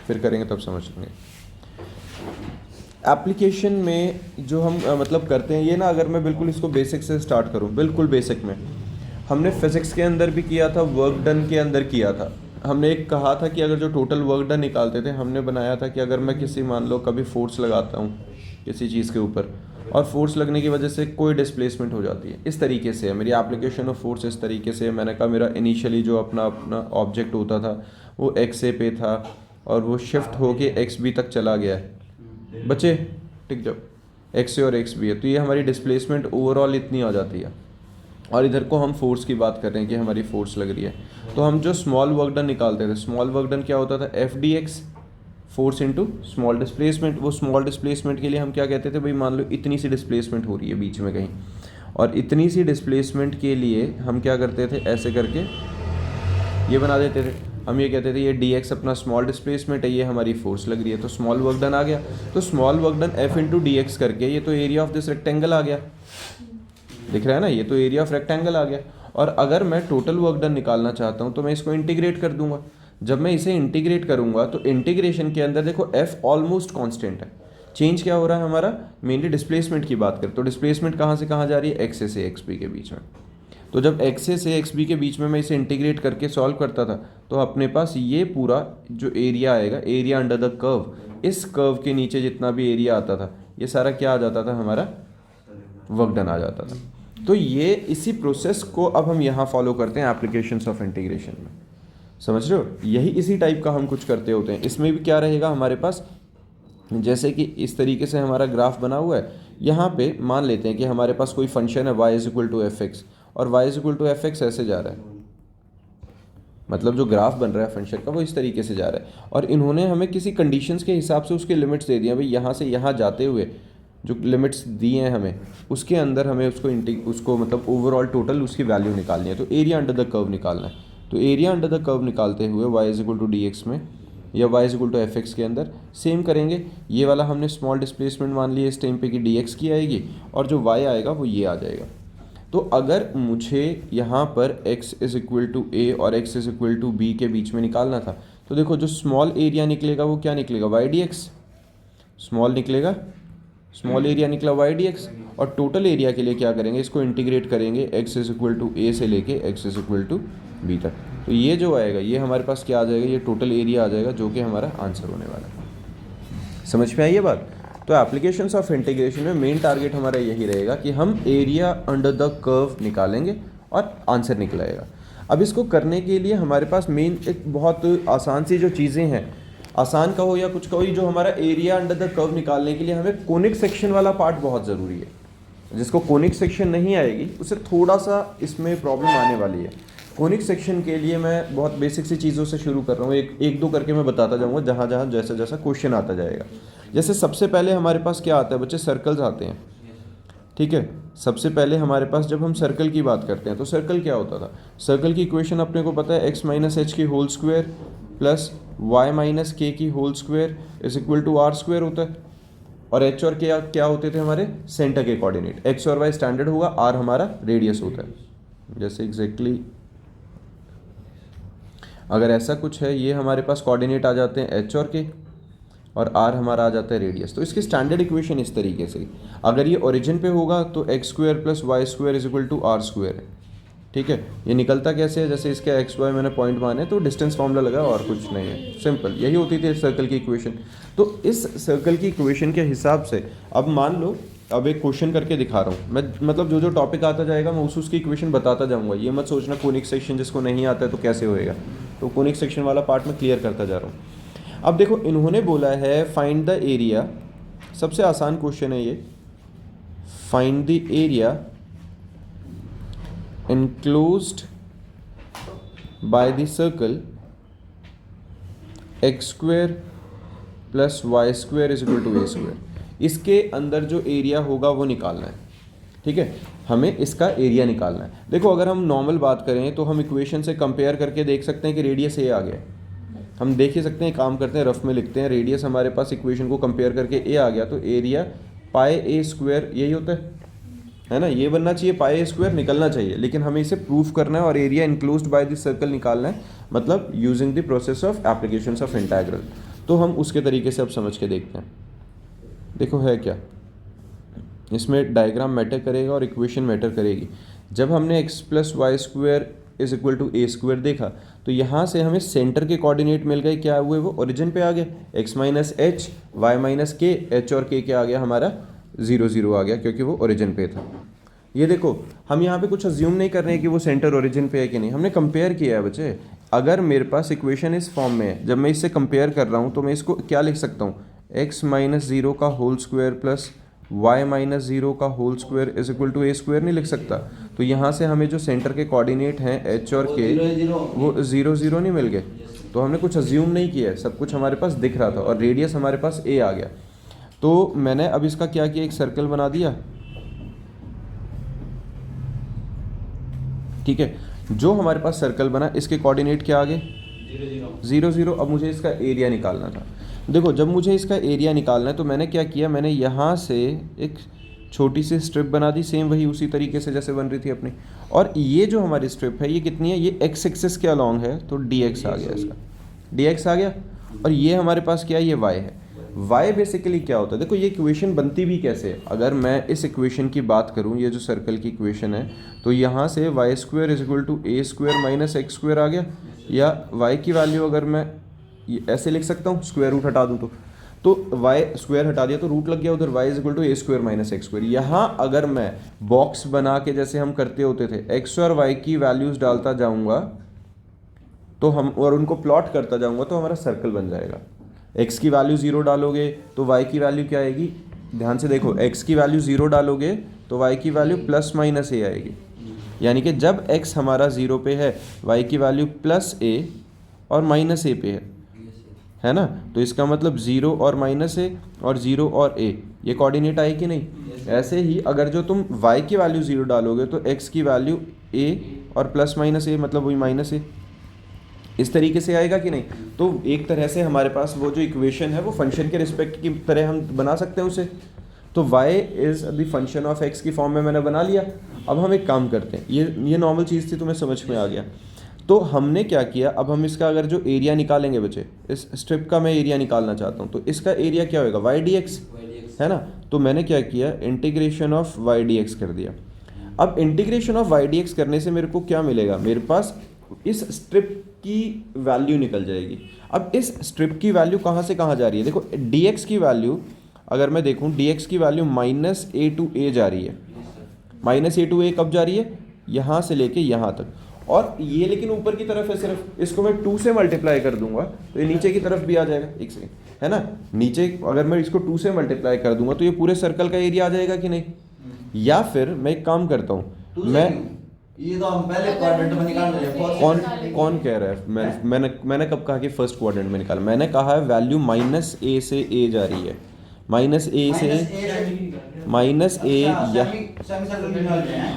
फिर करेंगे तब समझ लेंगे। एप्लीकेशन में जो हम मतलब करते हैं ये ना, अगर मैं बिल्कुल इसको बेसिक से स्टार्ट करूँ, बिल्कुल बेसिक में हमने फिज़िक्स के अंदर भी किया था, वर्क डन के अंदर किया था। हमने एक कहा था कि अगर जो टोटल वर्क डन निकालते थे, हमने बनाया था कि अगर मैं किसी मान लो कभी फोर्स लगाता हूँ किसी चीज़ के ऊपर, और फोर्स लगने की वजह से कोई डिस्प्लेसमेंट हो जाती है, इस तरीके से है मेरी एप्लीकेशन ऑफ फोर्स। इस तरीके से मैंने कहा मेरा इनिशियली जो अपना अपना ऑब्जेक्ट होता था वो एक्स ए पे था और वो शिफ्ट होके एक्स बी तक चला गया है। बच्चे टिक जाओ, एक्स ए और एक्स बी है, तो ये हमारी डिस्प्लेसमेंट ओवरऑल इतनी आ जाती है। और इधर को हम फोर्स की बात कर रहे हैं कि हमारी फोर्स लग रही है, तो हम जो स्मॉल वर्क डन निकालते थे, स्मॉल वर्क डन क्या होता था, F D x force into small displacement. वो स्मॉल डिस्प्लेसमेंट के लिए हम क्या कहते थे, भाई मान लो इतनी सी डिस्प्लेसमेंट हो रही है बीच में कहीं, और इतनी सी डिस्प्लेसमेंट के लिए हम क्या करते थे, ऐसे करके ये बना देते थे। हम ये कहते थे ये डी एक्स अपना स्मॉल डिस्प्लेसमेंट है, ये हमारी फोर्स लग रही है, तो स्मॉल वर्क डन आ गया। तो small work done F into d x करके ये तो एरिया ऑफ दिस रेक्टेंगल आ गया, दिख रहा है ना, ये तो एरिया ऑफ रेक्टेंगल आ गया। और अगर मैं टोटल वर्क डन निकालना चाहता हूँ तो मैं इसको इंटीग्रेट कर दूंगा। जब मैं इसे इंटीग्रेट करूंगा तो इंटीग्रेशन के अंदर देखो एफ ऑलमोस्ट कांस्टेंट है, चेंज क्या हो रहा है हमारा, मेनली डिस्प्लेसमेंट की बात करें तो डिस्प्लेसमेंट कहाँ से कहाँ जा रही है, एक्स ए से एक्स बी के बीच में। तो जब एक्स ए से एक्स बी के बीच में मैं इसे इंटीग्रेट करके सॉल्व करता था तो अपने पास ये पूरा जो एरिया आएगा, एरिया अंडर द कर्व, इस कर्व के नीचे जितना भी एरिया आता था ये सारा क्या आ जाता था, हमारा वर्क डन आ जाता था। तो ये इसी प्रोसेस को अब हम यहाँ फॉलो करते हैं एप्लीकेशंस ऑफ इंटीग्रेशन में, समझ रहे हो, यही इसी टाइप का हम कुछ करते होते हैं। इसमें भी क्या रहेगा हमारे पास, जैसे कि इस तरीके से हमारा ग्राफ बना हुआ है, यहाँ पे मान लेते हैं कि हमारे पास कोई फंक्शन है y is equal to f x, और y is equal to f x ऐसे जा रहा है, मतलब जो ग्राफ बन रहा है फंक्शन का वो इस तरीके से जा रहा है, और इन्होंने हमें किसी कंडीशंस के हिसाब से उसके लिमिट्स दे दिए, भाई यहाँ से यहाँ जाते हुए जो लिमिट्स दी हैं हमें, उसके अंदर हमें उसको मतलब ओवरऑल टोटल उसकी वैल्यू निकालनी है, तो एरिया अंडर द कर्व निकालना है। तो एरिया अंडर द कर्व निकालते हुए y is equal to d x में या y is equal to f x के अंदर सेम करेंगे। ये वाला हमने स्मॉल डिस्प्लेसमेंट मान लिया इस टाइम पे कि डी एक्स की आएगी, और जो y आएगा वो ये आ जाएगा। तो अगर मुझे यहाँ पर x is equal to a और x is equal to b के बीच में निकालना था, तो देखो जो स्मॉल एरिया निकलेगा वो क्या निकलेगा, y डी एक्स, स्मॉल निकलेगा, स्मॉल एरिया निकला y डी एक्स, और टोटल एरिया के लिए क्या करेंगे, इसको इंटीग्रेट करेंगे x is equal to a से लेके x is equal to b तक। तो ये जो आएगा ये हमारे पास क्या आ जाएगा, ये टोटल एरिया आ जाएगा, जो कि हमारा आंसर होने वाला है। समझ में आई ये बात। तो एप्लीकेशंस ऑफ इंटीग्रेशन में मेन टारगेट हमारा यही रहेगा कि हम एरिया अंडर द कर्व निकालेंगे और आंसर निकलेगा। अब इसको करने के लिए हमारे पास मेन एक बहुत आसान सी जो चीज़ें हैं, आसान कहो या कुछ कहो, जो हमारा एरिया अंडर द कर्व निकालने के लिए हमें कोनिक सेक्शन वाला पार्ट बहुत ज़रूरी है। जिसको कोनिक सेक्शन नहीं आएगी उसे थोड़ा सा इसमें प्रॉब्लम आने वाली है। कोनिक सेक्शन के लिए मैं बहुत बेसिक सी चीज़ों से शुरू कर रहा हूँ, एक दो करके मैं बताता जाऊँगा जहाँ जहाँ जैसा जैसा क्वेश्चन आता जाएगा। जैसे सबसे पहले हमारे पास क्या आता है बच्चे, सर्कल्स आते हैं, ठीक है। सबसे पहले हमारे पास जब हम सर्कल की बात करते हैं तो सर्कल क्या होता था, सर्कल की इक्वेशन अपने को पता है, एक्स माइनस एच की whole square plus y minus k की whole square is equal to r square होता है। और एच और के क्या होते थे हमारे सेंटर के कोऑर्डिनेट, एक्स और वाई स्टैंडर्ड होगा, आर हमारा रेडियस होता है। जैसे एग्जैक्टली अगर ऐसा कुछ है, ये हमारे पास कोऑर्डिनेट आ जाते हैं एच और के, और आर हमारा आ जाता है रेडियस। तो इसकी स्टैंडर्ड इक्वेशन इस तरीके से, अगर ये ओरिजिन पे होगा तो x square plus y square is equal to r square है, ठीक है। ये निकलता कैसे है, जैसे इसके एक्स वाई मैंने पॉइंट माने तो डिस्टेंस फॉर्मूला लगा और कुछ नहीं है, सिंपल यही होती थी सर्कल की इक्वेशन। तो इस सर्कल की इक्वेशन के हिसाब से अब मान लो, अब एक क्वेश्चन करके दिखा रहा हूँ मैं, मतलब जो जो टॉपिक आता जाएगा मैं उसकी इक्वेशन बताता जाऊँगा। ये मत सोचना कोनिक सेक्शन जिसको नहीं आता है तो कैसे होएगा, तो कोनिक सेक्शन वाला पार्ट मैं क्लियर करता जा रहा हूँ। अब देखो इन्होंने बोला है फाइंड द एरिया, सबसे आसान क्वेश्चन है ये, find the area enclosed by the circle x square plus y square is equal to a square। इसके अंदर जो एरिया होगा वो निकालना है, ठीक है, हमें इसका एरिया निकालना है। देखो अगर हम नॉर्मल बात करें तो हम इक्वेशन से कंपेयर करके देख सकते हैं कि रेडियस ए आ गया, हम देख ही सकते हैं, काम करते हैं रफ में लिखते हैं, रेडियस हमारे पास इक्वेशन को कंपेयर करके ए आ गया, तो एरिया पाई ए स्क्वायर यही होता है ना, ये बनना चाहिए, पाई ए स्क्वायर निकलना चाहिए, लेकिन हमें इसे प्रूफ करना है और area enclosed by this circle निकालना है, मतलब using the process of applications of integral. तो हम उसके तरीके से अब समझ के देखते हैं। देखो है क्या, इसमें डायग्राम मैटर करेगा और इक्वेशन मैटर करेगी। जब हमने x plus y square is equal to a square देखा, तो यहाँ से हमें सेंटर के कोऑर्डिनेट मिल गए, क्या हुए वो ओरिजिन पे आ गए, x minus h y minus k, h और के क्या आ गया हमारा 0 0 आ गया, क्योंकि वो ओरिजिन पे था। ये देखो हम यहाँ पे कुछ अज्यूम नहीं कर रहे हैं कि वो सेंटर ओरिजिन पे है कि नहीं, हमने कंपेयर किया है बच्चे। अगर मेरे पास इक्वेशन इस फॉर्म में है, जब मैं इससे कंपेयर कर रहा हूँ तो मैं इसको क्या लिख सकता हूँ, एक्स माइनस 0 का whole square plus y minus 0 का whole square is equal to a square नहीं लिख सकता। तो यहाँ से हमें जो सेंटर के कोऑर्डिनेट हैं एच और के वो 0 0 नहीं मिल गए, तो हमने कुछ अज्यूम नहीं किया है, सब कुछ हमारे पास दिख रहा था और रेडियस हमारे पास ए आ गया। तो मैंने अब इसका क्या किया, एक सर्कल बना दिया, ठीक है। जो हमारे पास सर्कल बना इसके कोऑर्डिनेट क्या आ गए 0 0। अब मुझे इसका एरिया निकालना था। देखो जब मुझे इसका एरिया निकालना है तो मैंने क्या किया, मैंने यहाँ से एक छोटी सी स्ट्रिप बना दी, सेम वही उसी तरीके से जैसे बन रही थी अपनी। और ये जो हमारी स्ट्रिप है ये कितनी है, ये एक्स एक्सिस के अलॉन्ग है, तो डी एक्स आ गया, इसका डी एक्स आ गया। और ये हमारे पास क्या है, ये वाई है। वाई बेसिकली क्या होता है, देखो ये इक्वेशन बनती भी कैसे है। अगर मैं इस इक्वेशन की बात करूँ, ये जो सर्कल की इक्वेशन है, तो यहाँ से y square is equal to a square minus x square आ गया। या वाई की वैल्यू अगर मैं ऐसे लिख सकता हूँ, स्क्वायर रूट हटा दूँ तो वाई स्क्वायर हटा दिया तो रूट लग गया उधर, y is equal to a square minus x square. यहाँ अगर मैं बॉक्स बना के जैसे हम करते होते थे, एक्स और वाई की वैल्यूज़ डालता जाऊँगा तो हम और उनको प्लॉट करता जाऊँगा तो हमारा सर्कल बन जाएगा। एक्स की वैल्यू 0 डालोगे तो वाई की वैल्यू क्या आएगी, ध्यान से देखो, एक्स की वैल्यू 0 डालोगे तो वाई की वैल्यू प्लस माइनस ए आएगी। यानी कि जब एक्स हमारा 0 पे है, वाई की वैल्यू प्लस ए और माइनस ए पे है ना। तो इसका मतलब 0 और माइनस ए और 0 और ए, ये कोऑर्डिनेट आए कि नहीं। ऐसे ही अगर जो तुम y की वैल्यू 0 डालोगे तो x की वैल्यू a और प्लस माइनस ए मतलब वही माइनस ए, इस तरीके से आएगा कि नहीं। तो एक तरह से हमारे पास वो जो इक्वेशन है वो फंक्शन के रिस्पेक्ट की तरह हम बना सकते हैं उसे। तो y is the function of x की फॉर्म में मैंने बना लिया। अब हम एक काम करते हैं, ये नॉर्मल चीज़ थी, तुम्हें समझ में आ गया। तो हमने क्या किया, अब हम इसका अगर जो एरिया निकालेंगे बच्चे, इस स्ट्रिप का मैं एरिया निकालना चाहता हूँ, तो इसका एरिया क्या होगा, वाई डी एक्स है ना। तो मैंने क्या किया, integration of y d x कर दिया। अब integration of y d x करने से मेरे को क्या मिलेगा, मेरे पास इस स्ट्रिप की वैल्यू निकल जाएगी। अब इस स्ट्रिप की वैल्यू कहाँ से कहाँ जा रही है, देखो डी एक्स की वैल्यू अगर मैं देखूँ, डी एक्स की वैल्यू माइनस ए टू ए जा रही है। माइनस ए टू ए कब जा रही है, यहाँ से लेके यहाँ तक। और ये लेकिन ऊपर की तरफ है, सिर्फ इसको मैं 2 से मल्टीप्लाई कर दूंगा तो ये नीचे की तरफ भी आ जाएगा, एक सेकेंड, है ना। नीचे अगर मैं इसको 2 से मल्टीप्लाई कर दूंगा तो ये पूरे सर्कल का एरिया आ जाएगा कि नहीं। या फिर मैं एक काम करता हूँ, मैं ये तो हम पहले क्वाड्रेंट में निकाल रहे हैं। कौन कह रहा है, मैंने कब कहा कि फर्स्ट क्वाड्रेंट में निकाला, मैंने कहा है वैल्यू माइनस ए से ए जा रही है, माइनस ए से माइनस ए या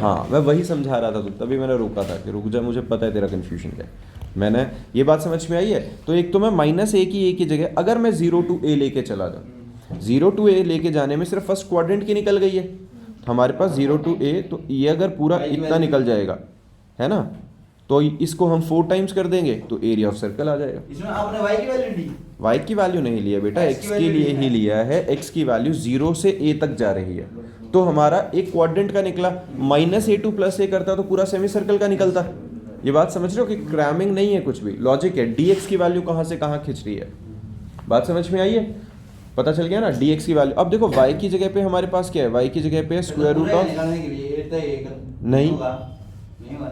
हाँ, मैं वही समझा रहा था, तो तभी मैंने रोका था कि रुक जा, मुझे पता है तेरा कन्फ्यूजन क्या है। मैंने ये बात समझ में आई है। तो एक तो मैं माइनस ए की जगह अगर मैं 0 टू ए लेके चला जाऊँ, 0 टू ए लेके जाने में सिर्फ फर्स्ट क्वाड्रेंट की निकल गई है, तो हमारे पास 0 टू ए, तो ये अगर पूरा इतना निकल जाएगा है ना, तो इसको हम 4 टाइम्स कर देंगे तो एरिया ऑफ सर्कल आ जाएगा। इसमें आपने y की वैल्यू ली, y की वैल्यू नहीं लिया बेटा, x के लिए ही लिया है। x की वैल्यू 0 से a तक जा रही है, तो हमारा एक क्वाड्रेंट का निकला। माइनस ए टू प्लस ए करता तो पूरा सेमी सर्कल का निकलता। ये बात समझ रहे हो कि क्रैमिंग नहीं है, कुछ भी लॉजिक है। dx की वैल्यू कहाँ से कहाँ खिंच रही है, बात समझ में आई है, पता चल गया ना dx की वैल्यू। अब देखो y की जगह पे हमारे पास क्या है, y की जगह पे स्क्वायर रूट ऑफ नहीं,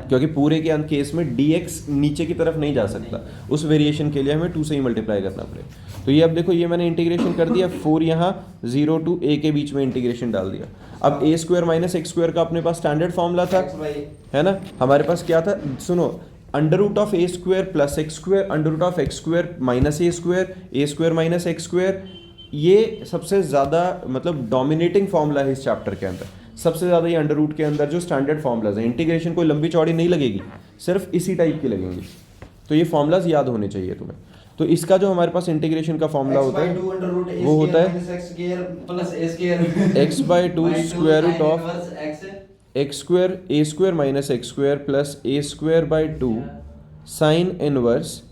क्योंकि पूरे के अंत केस में dx नीचे की तरफ नहीं जा सकता, उस वेरिएशन के लिए हमें 2 से ही मल्टीप्लाई करना पड़ेगा। तो ये अब देखो, ये मैंने इंटीग्रेशन कर दिया, 4 यहाँ 0 टू a के बीच में इंटीग्रेशन डाल दिया। अब a square minus x square का अपने पास स्टैंडर्ड फॉर्मूला था, है ना। हमारे पास क्या था, सुनो, under root of a square plus x square, under root of x square minus a square minus x square, ये सबसे ज़्यादा मतलब डोमिनेटिंग फॉर्मूला है इस चैप्टर के अंदर। सबसे ज़्यादा ये अंडर रूट के अंदर जो स्टैंडर्ड फॉर्मूलाज हैं, इंटीग्रेशन कोई लंबी चौड़ी नहीं लगेगी, सिर्फ इसी टाइप की लगेंगी। तो ये फॉर्मूलाज याद होने चाहिए तुम्हें। तो इसका जो हमारे पास इंटीग्रेशन का फॉर्मूला होता है वो होता है x/2 square root of x square a square minus x square plus a square by 2 sine inverse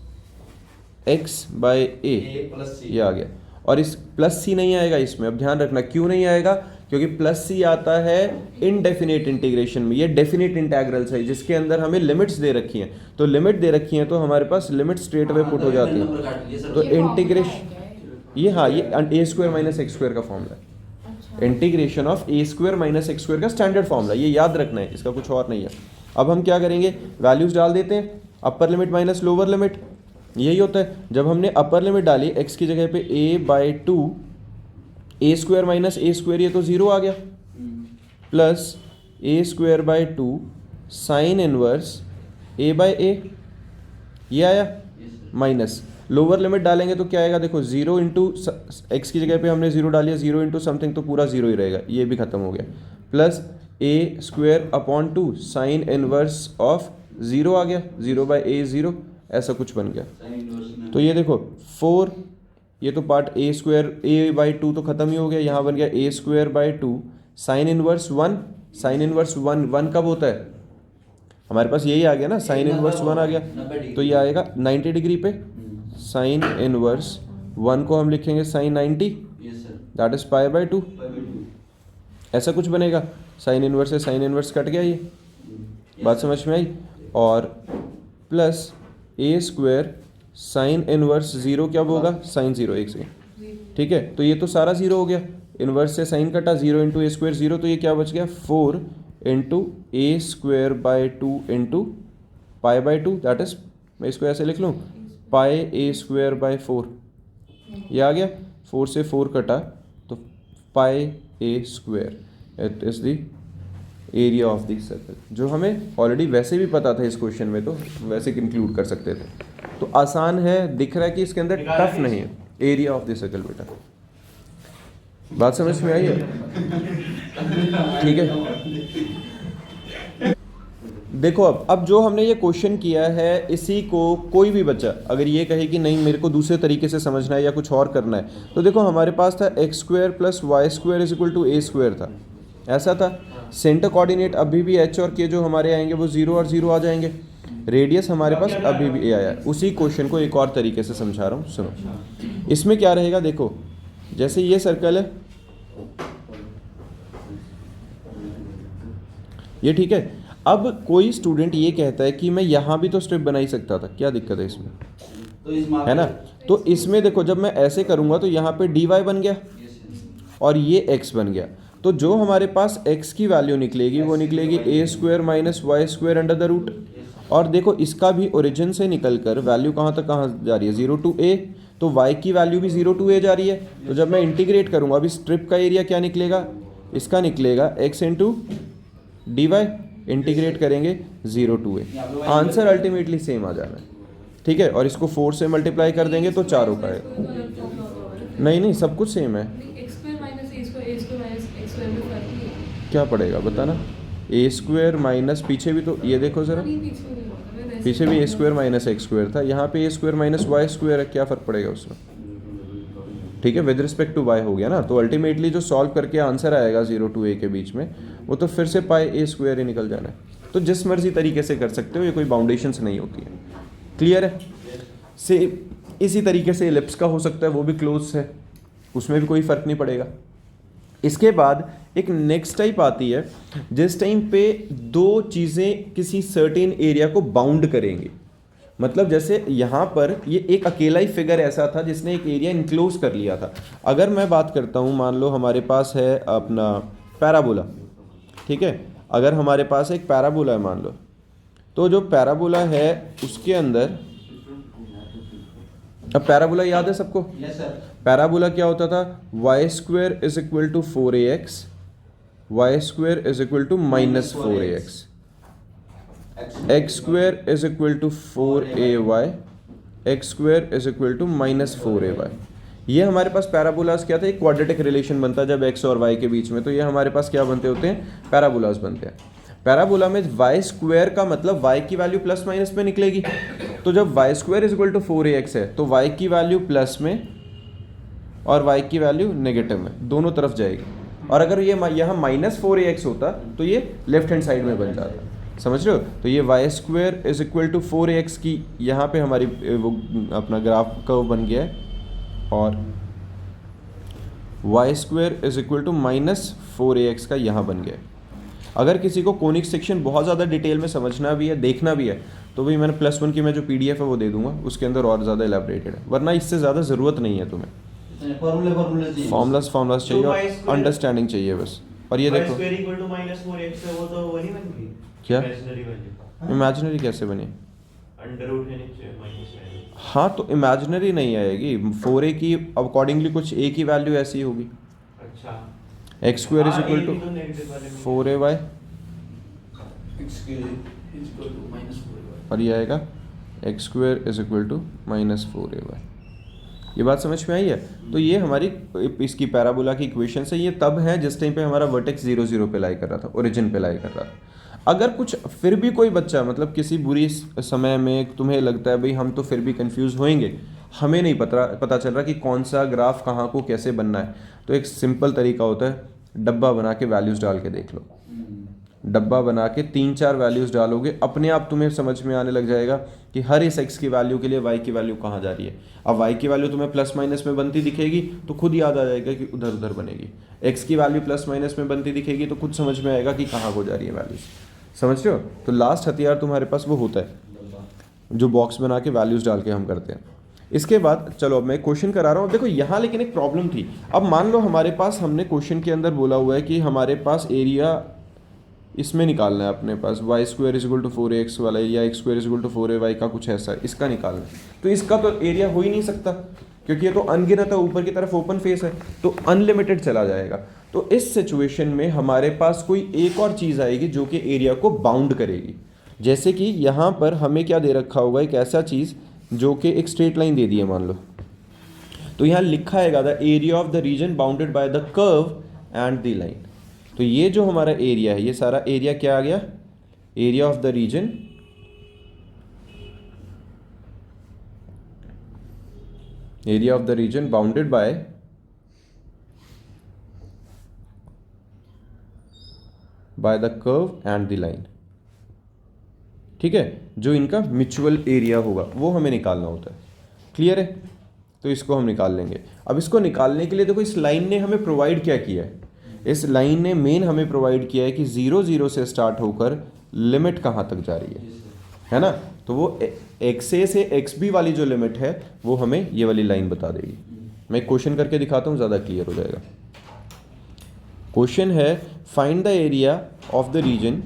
x by a, A plus C। ये आ गया। और इस प्लस सी नहीं आएगा इसमें, अब ध्यान रखना क्यों नहीं आएगा, क्योंकि प्लस सी आता है इनडेफिनेट इंटीग्रेशन में, ये डेफिनेट इंटीग्रल्स है जिसके अंदर हमें लिमिट्स दे रखी हैं, तो लिमिट दे रखी हैं तो हमारे पास लिमिट स्ट्रेट अवे पुट हो जाती है। तो इंटीग्रेशन ये, हाँ ये ए स्क्वायर माइनस एक्स स्क्वायर का फॉर्मूला है, integration of a square minus x square का स्टैंडर्ड फॉर्मूला, ये याद रखना है, इसका कुछ और नहीं है। अब हम क्या करेंगे, वैल्यूज डाल देते हैं, अपर लिमिट माइनस लोअर लिमिट, यही होता है। जब हमने अपर लिमिट डाली एक्स की जगह पे a by two, a square minus a square, ये तो ज़ीरो आ गया, plus a square by two sine inverse a by a, ये आया, माइनस लोअर लिमिट डालेंगे तो क्या आएगा, देखो जीरो इंटू एक्स की जगह पे हमने जीरो डाली है, जीरो इंटू समथिंग तो पूरा जीरो ही रहेगा, ये भी खत्म हो गया, plus a square upon two sine inverse of zero आ गया, जीरो बाई ए जीरो, ऐसा कुछ बन गया। तो ये देखो फोर, ये तो part a square a by two तो खत्म ही हो गया, यहाँ बन गया a square by two sine inverse one, sine inverse one, one कब होता है हमारे पास, यही आ गया ना, साइन इनवर्स वन आ गया, तो ये आएगा 90 डिग्री पे, साइन इनवर्स वन को हम लिखेंगे sine 90, that is pi by two, ऐसा कुछ बनेगा। साइन इनवर्स से साइन इनवर्स कट गया, ये बात समझ में आई। और plus a square sine inverse zero क्या होगा, साइन जीरो, एक सेकेंड, ठीक है, तो ये तो सारा जीरो हो गया, इनवर्स से साइन कटा, zero into a square zero, तो ये क्या बच गया, four into a square by two into pi by two, that is, मैं इसको ऐसे लिख लूँ, pi a square by four, ये आ गया, फोर से फोर कटा तो pi a square, it is the area of the circle, जो हमें ऑलरेडी वैसे भी पता था इस क्वेश्चन में, तो वैसे इंक्लूड कर सकते थे। तो आसान है, दिख रहा है कि इसके अंदर टफ नहीं है, एरिया ऑफ द सर्कल बेटा, बात समझ में आई है, ठीक है। देखो अब जो हमने ये क्वेश्चन किया है, इसी को कोई भी बच्चा अगर ये कहे कि नहीं मेरे को दूसरे तरीके से समझना है या कुछ और करना है, तो देखो हमारे पास था x square plus y square is equal to a square था, ऐसा था। सेंटर कोऑर्डिनेट अभी भी एच और के जो हमारे आएंगे वो जीरो और जीरो आ जाएंगे, रेडियस हमारे पास अभी भी ए आया है। उसी क्वेश्चन को एक और तरीके से समझा रहा हूँ, सुनो। इसमें क्या रहेगा, देखो जैसे ये सर्कल है, ये ठीक है। अब कोई स्टूडेंट ये कहता है कि मैं यहाँ भी तो स्ट्रिप बना ही सकता था, क्या दिक्कत है इसमें, तो है ना। तो इसमें देखो जब मैं ऐसे करूँगा तो यहाँ पे dy बन गया और ये x बन गया, तो जो हमारे पास x की वैल्यू निकलेगी वो निकलेगी a square minus y square under the root. और देखो इसका भी ओरिजिन से निकल कर वैल्यू कहाँ तक कहाँ जा रही है, 0 टू a, तो y की वैल्यू भी 0 टू a जा रही है। तो जब मैं इंटीग्रेट करूँगा, अभी स्ट्रिप का एरिया क्या निकलेगा, इसका निकलेगा x into d y, integrate करेंगे 0 to a, answer ultimately same आ जाना है, ठीक है। और इसको 4 से मल्टीप्लाई कर देंगे तो 4 हो पाएगा। नहीं सब कुछ सेम है, क्या पड़ेगा बताना, ए स्क्वायर माइनस, पीछे भी तो ये देखो ज़रा, पीछे भी ए स्क्वायर माइनस एक्स स्क्वायर था, यहाँ पे ए स्क्वायर माइनस वाई स्क्वायर है, क्या फ़र्क पड़ेगा उसमें, ठीक है, विद रिस्पेक्ट टू वाई हो गया ना। तो अल्टीमेटली जो सॉल्व करके आंसर आएगा 0 टू a के बीच में, वो तो फिर से पाई ए स्क्वायर ही निकल जाना है। तो जिस मर्जी तरीके से कर सकते हो, ये कोई बाउंडेशंस नहीं होती है, क्लियर है। से इसी तरीके से एलिप्स का हो सकता है, वो भी क्लोज है, उसमें भी कोई फ़र्क नहीं पड़ेगा। इसके बाद एक नेक्स्ट टाइप आती है, जिस टाइम पे दो चीज़ें किसी सर्टेन एरिया को बाउंड करेंगे। मतलब जैसे यहाँ पर ये एक अकेला ही फिगर ऐसा था जिसने एक एरिया इनक्लोज कर लिया था। अगर मैं बात करता हूँ, मान लो हमारे पास है अपना पैराबोला, ठीक है, अगर हमारे पास एक पैराबोला है मान लो, तो जो पैराबोला है उसके अंदर, अब पैराबोला याद है सबको, यस सर। पैराबोला क्या होता था, y square is equal to 4ax, y square is equal to minus 4ax, x square is equal to 4ay, x square is equal to minus 4ay। ये हमारे पास पैराबोलास क्या था, एक क्वाड्रेटिक रिलेशन बनता है जब x और y के बीच में, तो ये हमारे पास क्या बनते होते हैं, पैराबोलास बनते हैं। पैराबोला में वाई स्क्वायर का मतलब y की वैल्यू प्लस माइनस में निकलेगी, तो जब y square is equal to 4ax है तो y की वैल्यू प्लस में और y की वैल्यू नेगेटिव में, दोनों तरफ जाएगी। और अगर ये यहाँ माइनस 4ax होता तो ये लेफ्ट हैंड साइड में बन जाता। समझ रहे हो? तो ये y square is equal to 4ax की यहाँ पे हमारी वो अपना ग्राफ कर्व बन गया है, और y square is equal to -4ax का यहाँ बन गया है। अगर किसी को कोनिक सेक्शन बहुत ज़्यादा डिटेल में समझना भी है, देखना भी है, तो भाई मैंने +1 की मैं जो PDF है वो दे दूंगा, उसके अंदर और ज़्यादा एलेबरेटेड है, वरना इससे ज़्यादा ज़रूरत नहीं है तुम्हें। फॉर्मूले चाहिए। फॉर्मूलाज चाहिए और अंडरस्टैंडिंग चाहिए बस। और ये देखो -4x है, वो तो वो नहीं बन गई क्या इमेजिनरी वैल्यू। इमेजिनरी कैसे बनी? अंडर है नीचे -9। हाँ तो इमेजिनरी नहीं आएगी, 4a की अकॉर्डिंगली कुछ a की वैल्यू ऐसी होगी। अच्छा, x square is equal to तो नेगेटिव वाले में 4ay x के इक्वल टू -4y। और ये आएगा x square is equal to -4ay। ये बात समझ में आई है? तो ये हमारी इसकी पैराबोला की इक्वेशन है। ये तब है जिस टाइम पे हमारा वर्टेक्स 0 0 पे लाई कर रहा था, ओरिजिन पे लाई कर रहा था। अगर कुछ फिर भी कोई बच्चा मतलब किसी बुरी समय में तुम्हें लगता है भाई हम तो फिर भी कंफ्यूज होंगे, हमें नहीं पता चल रहा कि कौन सा ग्राफ कहाँ को कैसे बनना है, तो एक सिंपल तरीका होता है, डब्बा बना के वैल्यूज़ डाल के देख लो। डब्बा बना के 3-4 वैल्यूज़ डालोगे, अपने आप तुम्हें समझ में आने लग जाएगा कि हर इस x की वैल्यू के लिए y की वैल्यू कहाँ जा रही है। अब y की वैल्यू तुम्हें प्लस माइनस में बनती दिखेगी तो खुद याद आ जाएगा कि उधर उधर बनेगी, x की वैल्यू प्लस माइनस में बनती दिखेगी तो खुद समझ में आएगा कि कहाँ को जा रही है वैल्यूज़। समझ रहे हो? तो लास्ट हथियार तुम्हारे पास वो होता है जो बॉक्स बना के वैल्यूज़ डाल के हम करते हैं। इसके बाद चलो अब मैं क्वेश्चन करा रहा हूँ। देखो यहाँ लेकिन एक प्रॉब्लम थी। अब मान लो हमारे पास, हमने क्वेश्चन के अंदर बोला हुआ है कि हमारे पास एरिया इसमें निकालना है अपने पास, y square is equal to 4ax वाला या x square is equal to 4ay का कुछ ऐसा है, इसका निकालना है। तो इसका तो एरिया हो ही नहीं सकता क्योंकि ये तो अनगिनत है, ऊपर की तरफ ओपन फेस है, तो अनलिमिटेड चला जाएगा। तो इस सिचुएशन में हमारे पास कोई एक और चीज़ आएगी जो कि एरिया को बाउंड करेगी। जैसे कि यहाँ पर हमें क्या दे रखा होगा, एक ऐसा चीज़ जो कि एक स्ट्रेट लाइन दे दी है मान लो, तो यहाँ लिखा है the area of the reason bounded by the curve and the line. तो ये जो हमारा एरिया है, ये सारा एरिया क्या आ गया, area of the reason bounded by the curve and the line. ठीक है, जो इनका म्यूचुअल एरिया होगा वो हमें निकालना होता है। क्लियर है? तो इसको हम निकाल लेंगे। अब इसको निकालने के लिए देखो इस लाइन ने हमें प्रोवाइड क्या किया है, इस लाइन ने मेन हमें प्रोवाइड किया है कि 0 0 से स्टार्ट होकर लिमिट कहाँ तक जा रही है ना। तो वो XA से XB वाली जो लिमिट है वो हमें ये वाली लाइन बता देगी। मैं क्वेश्चन करके दिखाता हूँ, ज़्यादा क्लियर हो जाएगा। क्वेश्चन है find the area of the region,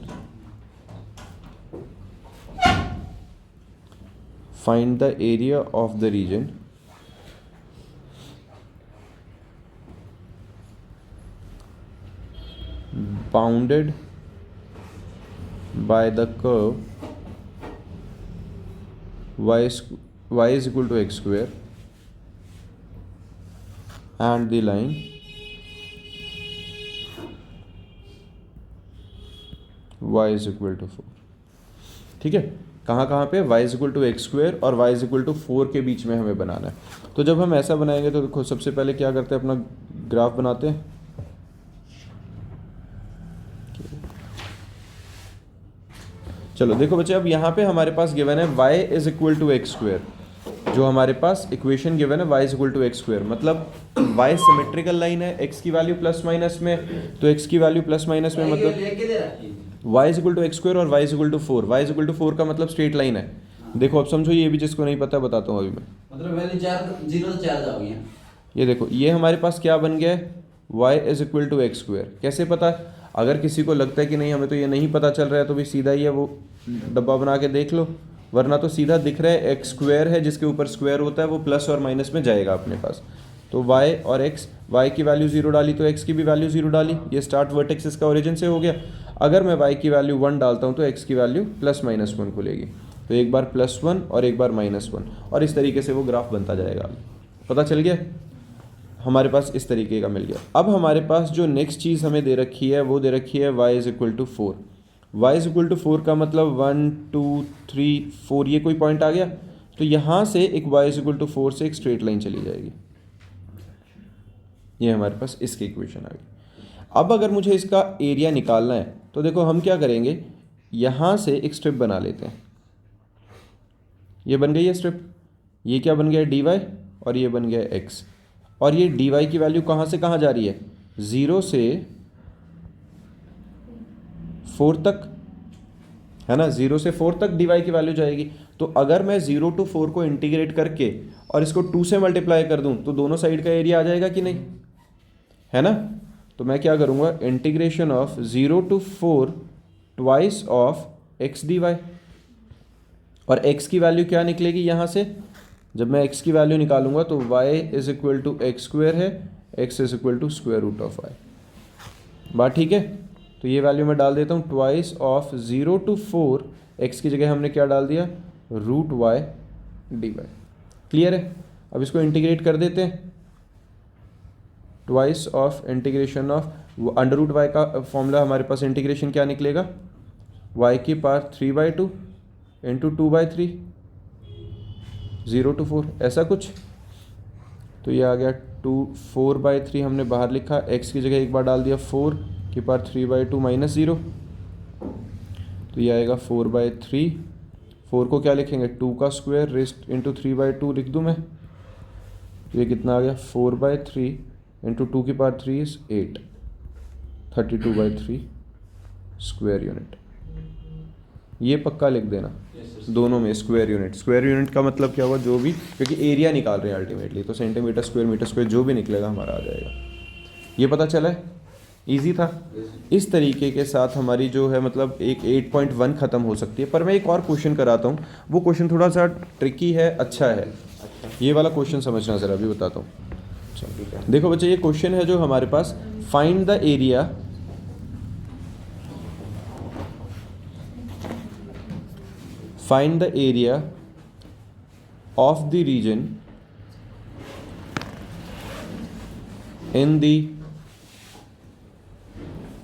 find the area of the region bounded by the curve y is equal to x square and the line y is equal to 4। ठीक है, कहाँ कहाँ पे y is equal to x square और y is equal to 4 के बीच में हमें बनाना है। तो जब हम ऐसा बनाएंगे तो देखो सबसे पहले क्या करते हैं, अपना ग्राफ बनाते हैं। चलो देखो बच्चे, अब यहाँ पे हमारे पास गिवन है y is equal to x square, जो हमारे पास इक्वेशन गिवन है y is equal to x square, मतलब y सिमेट्रिकल लाइन है, x की वैल्यू प्लस माइनस में, तो x की वैल्यू प्लस माइनस में मतलब y is equal to x square और y is equal to 4। y is equal to 4 का मतलब स्ट्रेट लाइन है। देखो अब समझो, ये भी जिसको नहीं पता बताता हूँ अभी मैं, मतलब वैल्यू 0 से 4 जाओगी। ये देखो ये हमारे पास क्या बन गया है, y is equal to x square. कैसे पता? अगर किसी को लगता है कि नहीं हमें तो ये नहीं पता चल रहा है तो भी सीधा ही है वो डब्बा बना के देख लो, वरना तो सीधा दिख रहा है एक्स स्क्वायर है जिसके ऊपर स्क्वायर होता है, वो प्लस और माइनस में जाएगा अपने पास। तो y और x, y की वैल्यू 0 डाली तो x की भी वैल्यू 0 डाली, ये स्टार्ट वर्टेक्स इसका ओरिजिन से हो गया। अगर मैं y की वैल्यू 1 डालता हूँ तो x की वैल्यू प्लस माइनस 1 खुलेगी, तो एक बार +1 और एक बार -1, और इस तरीके से वो ग्राफ बनता जाएगा। पता चल गया? हमारे पास इस तरीके का मिल गया। अब हमारे पास जो नेक्स्ट चीज़ हमें दे रखी है वो दे रखी है y is equal to 4। y is equal to 4 का मतलब 1 2 3 4 ये कोई पॉइंट आ गया, तो यहाँ से एक y इज इक्वल टू 4 से एक स्ट्रेट लाइन चली जाएगी। ये हमारे पास इसकी इक्वेशन आ गई। अब अगर मुझे इसका एरिया निकालना है तो देखो हम क्या करेंगे, यहाँ से एक स्ट्रिप बना लेते हैं। ये बन गई है स्ट्रिप, ये क्या बन गया है dy और ये बन गया है x। और ये dy की वैल्यू कहाँ से कहाँ जा रही है, 0 से 4 तक, है ना, 0 से 4 तक dy की वैल्यू जाएगी। तो अगर मैं 0 to 4 को इंटीग्रेट करके और इसको 2 से मल्टीप्लाई कर दूं तो दोनों साइड का एरिया आ जाएगा कि नहीं, है ना। तो मैं क्या करूँगा, integration of 0 to 4 twice of x dy, और x की वैल्यू क्या निकलेगी यहाँ से, जब मैं x की वैल्यू निकालूंगा तो y is equal to x square है, x is equal to square root of y। बात ठीक है। तो ये वैल्यू मैं डाल देता हूँ ट्वाइस ऑफ 0 to 4, x की जगह हमने क्या डाल दिया, रूट y dy। क्लियर है। अब इसको इंटीग्रेट कर देते हैं, twice of integration of under root y का फॉर्मूला हमारे पास इंटीग्रेशन क्या निकलेगा, y की पावर 3/2 इंटू 2/3, 0 to 4 ऐसा कुछ। तो ये आ गया 4/3 हमने बाहर लिखा, x की जगह एक बार डाल दिया 4 की पावर 3/2 माइनस 0, तो ये आएगा 4/3। 4 को क्या लिखेंगे, 2 का स्क्वायर रेस्ट इंटू 3/2 लिख दूँ मैं, तो ये कितना आ गया 4/3 इंटू 2 की पावर 3 इज 8, 32/3 स्क्वायर यूनिट। ये पक्का लिख देना दोनों में स्क्वायर यूनिट। स्क्वायर यूनिट का मतलब क्या हुआ, जो भी, क्योंकि एरिया निकाल रहे हैं अल्टीमेटली, तो सेंटीमीटर स्क्वायर मीटर स्क्वायर जो भी निकलेगा हमारा आ जाएगा। ये पता चला है, इजी था। इस तरीके के साथ हमारी जो है मतलब एक 8.1 ख़त्म हो सकती है। पर मैं एक और क्वेश्चन कराता हूँ, वो क्वेश्चन थोड़ा सा ट्रिकी है, अच्छा है। ये वाला क्वेश्चन समझना ज़रा, अभी बताता हूँ। देखो बच्चे, ये क्वेश्चन है जो हमारे पास, find the area find the area of the region in the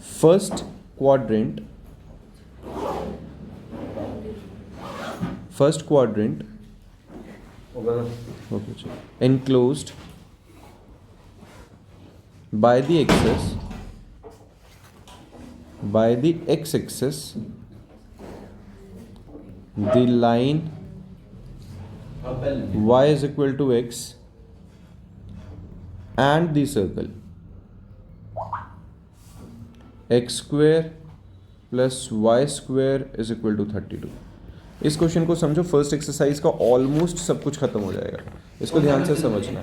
first quadrant enclosed by the x-axis the line y is equal to x and the circle x square plus y square is equal to 32। इस question को समझो, first exercise का almost सब कुछ खत्म हो जाएगा, इसको ध्यान से समझना।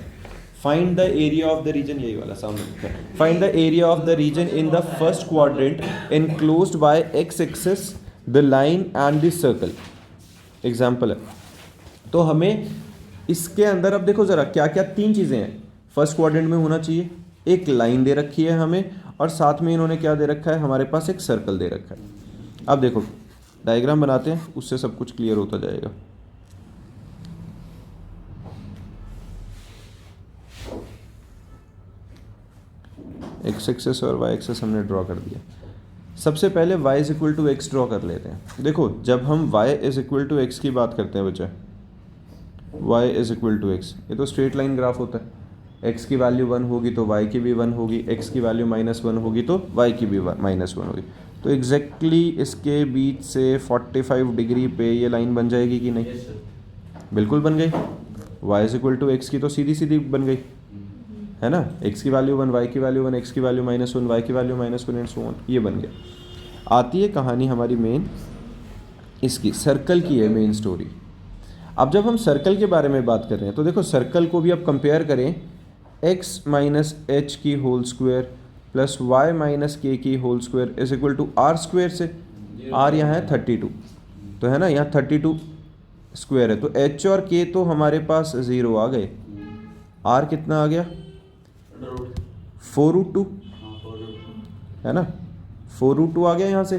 Find the area of the region, यही वाला सामने लिखा है, find the area of the region in the first quadrant enclosed by x axis the line and the circle. Example है, तो हमें इसके अंदर अब देखो ज़रा क्या क्या 3 चीज़ें हैं फर्स्ट क्वाड्रेंट में होना चाहिए। एक लाइन दे रखी है हमें, और साथ में इन्होंने क्या दे रखा है, हमारे पास एक सर्कल दे रखा है। अब देखो डायग्राम बनाते हैं, उससे सब कुछ क्लियर होता जाएगा। एक्स एक्सेस और वाई एक्सेस हमने ड्रॉ कर दिया। सबसे पहले y is equal to x draw कर लेते हैं। देखो जब हम y is equal to x की बात करते हैं बच्चे, y is equal to x, ये तो स्ट्रेट लाइन ग्राफ होता है। x की वैल्यू 1 होगी तो y की भी 1 होगी, x की वैल्यू -1 होगी तो y की भी -1 होगी। तो एग्जैक्टली इसके बीच से 45 डिग्री पे ये लाइन बन जाएगी कि नहीं? बिल्कुल बन गई। y is equal to x की तो सीधी सीधी बन गई, है ना। x की वैल्यू 1, y की वैल्यू 1, x की वैल्यू -1, y की वैल्यू -1 एंड सो ऑन, ये बन गया। आती है कहानी हमारी मेन इसकी, सर्कल की है मेन स्टोरी। अब जब हम सर्कल के बारे में बात कर रहे हैं तो देखो सर्कल को भी अब कंपेयर करें, x माइनस एच की whole square plus y minus k की whole square is equal to r square से। r यहाँ है 32, तो है ना, यहाँ 32 स्क्वायर है, तो h और k तो हमारे पास 0 आ गए। r कितना आ गया? 4√2, है ना, 4√2 आ गया यहाँ से,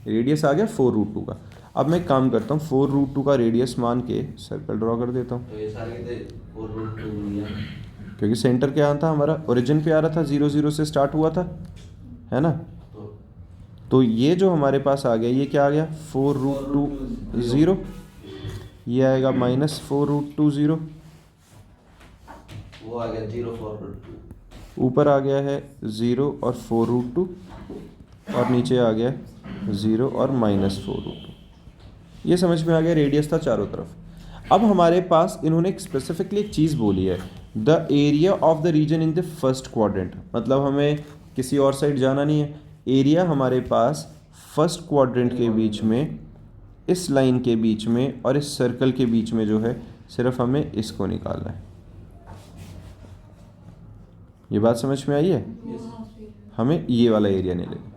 रेडियस आ गया 4√2 का। अब मैं काम करता हूँ, 4√2 का रेडियस मान के सर्कल ड्रॉ कर देता हूँ, क्योंकि सेंटर क्या था हमारा, ओरिजिन पे आ रहा था, 0 0 से स्टार्ट हुआ था, है ना। तो ये जो हमारे पास आ गया, ये क्या आ गया, 4√2 0, ये आएगा -4√2 0, वो आ गया 0 4√2, ऊपर आ गया है 0 और 4√2, और नीचे आ गया 0 और -4√2। ये समझ में आ गया, रेडियस था चारों तरफ। अब हमारे पास इन्होंने एक स्पेसिफिकली एक चीज़ बोली है, the area of the region in the first quadrant. मतलब हमें किसी और साइड जाना नहीं है, एरिया हमारे पास फर्स्ट क्वाड्रेंट के बीच में, इस लाइन के बीच में और इस सर्कल के बीच में जो है, सिर्फ हमें इसको निकालना है। ये बात समझ में आई है? हमें ये वाला एरिया नहीं लेना।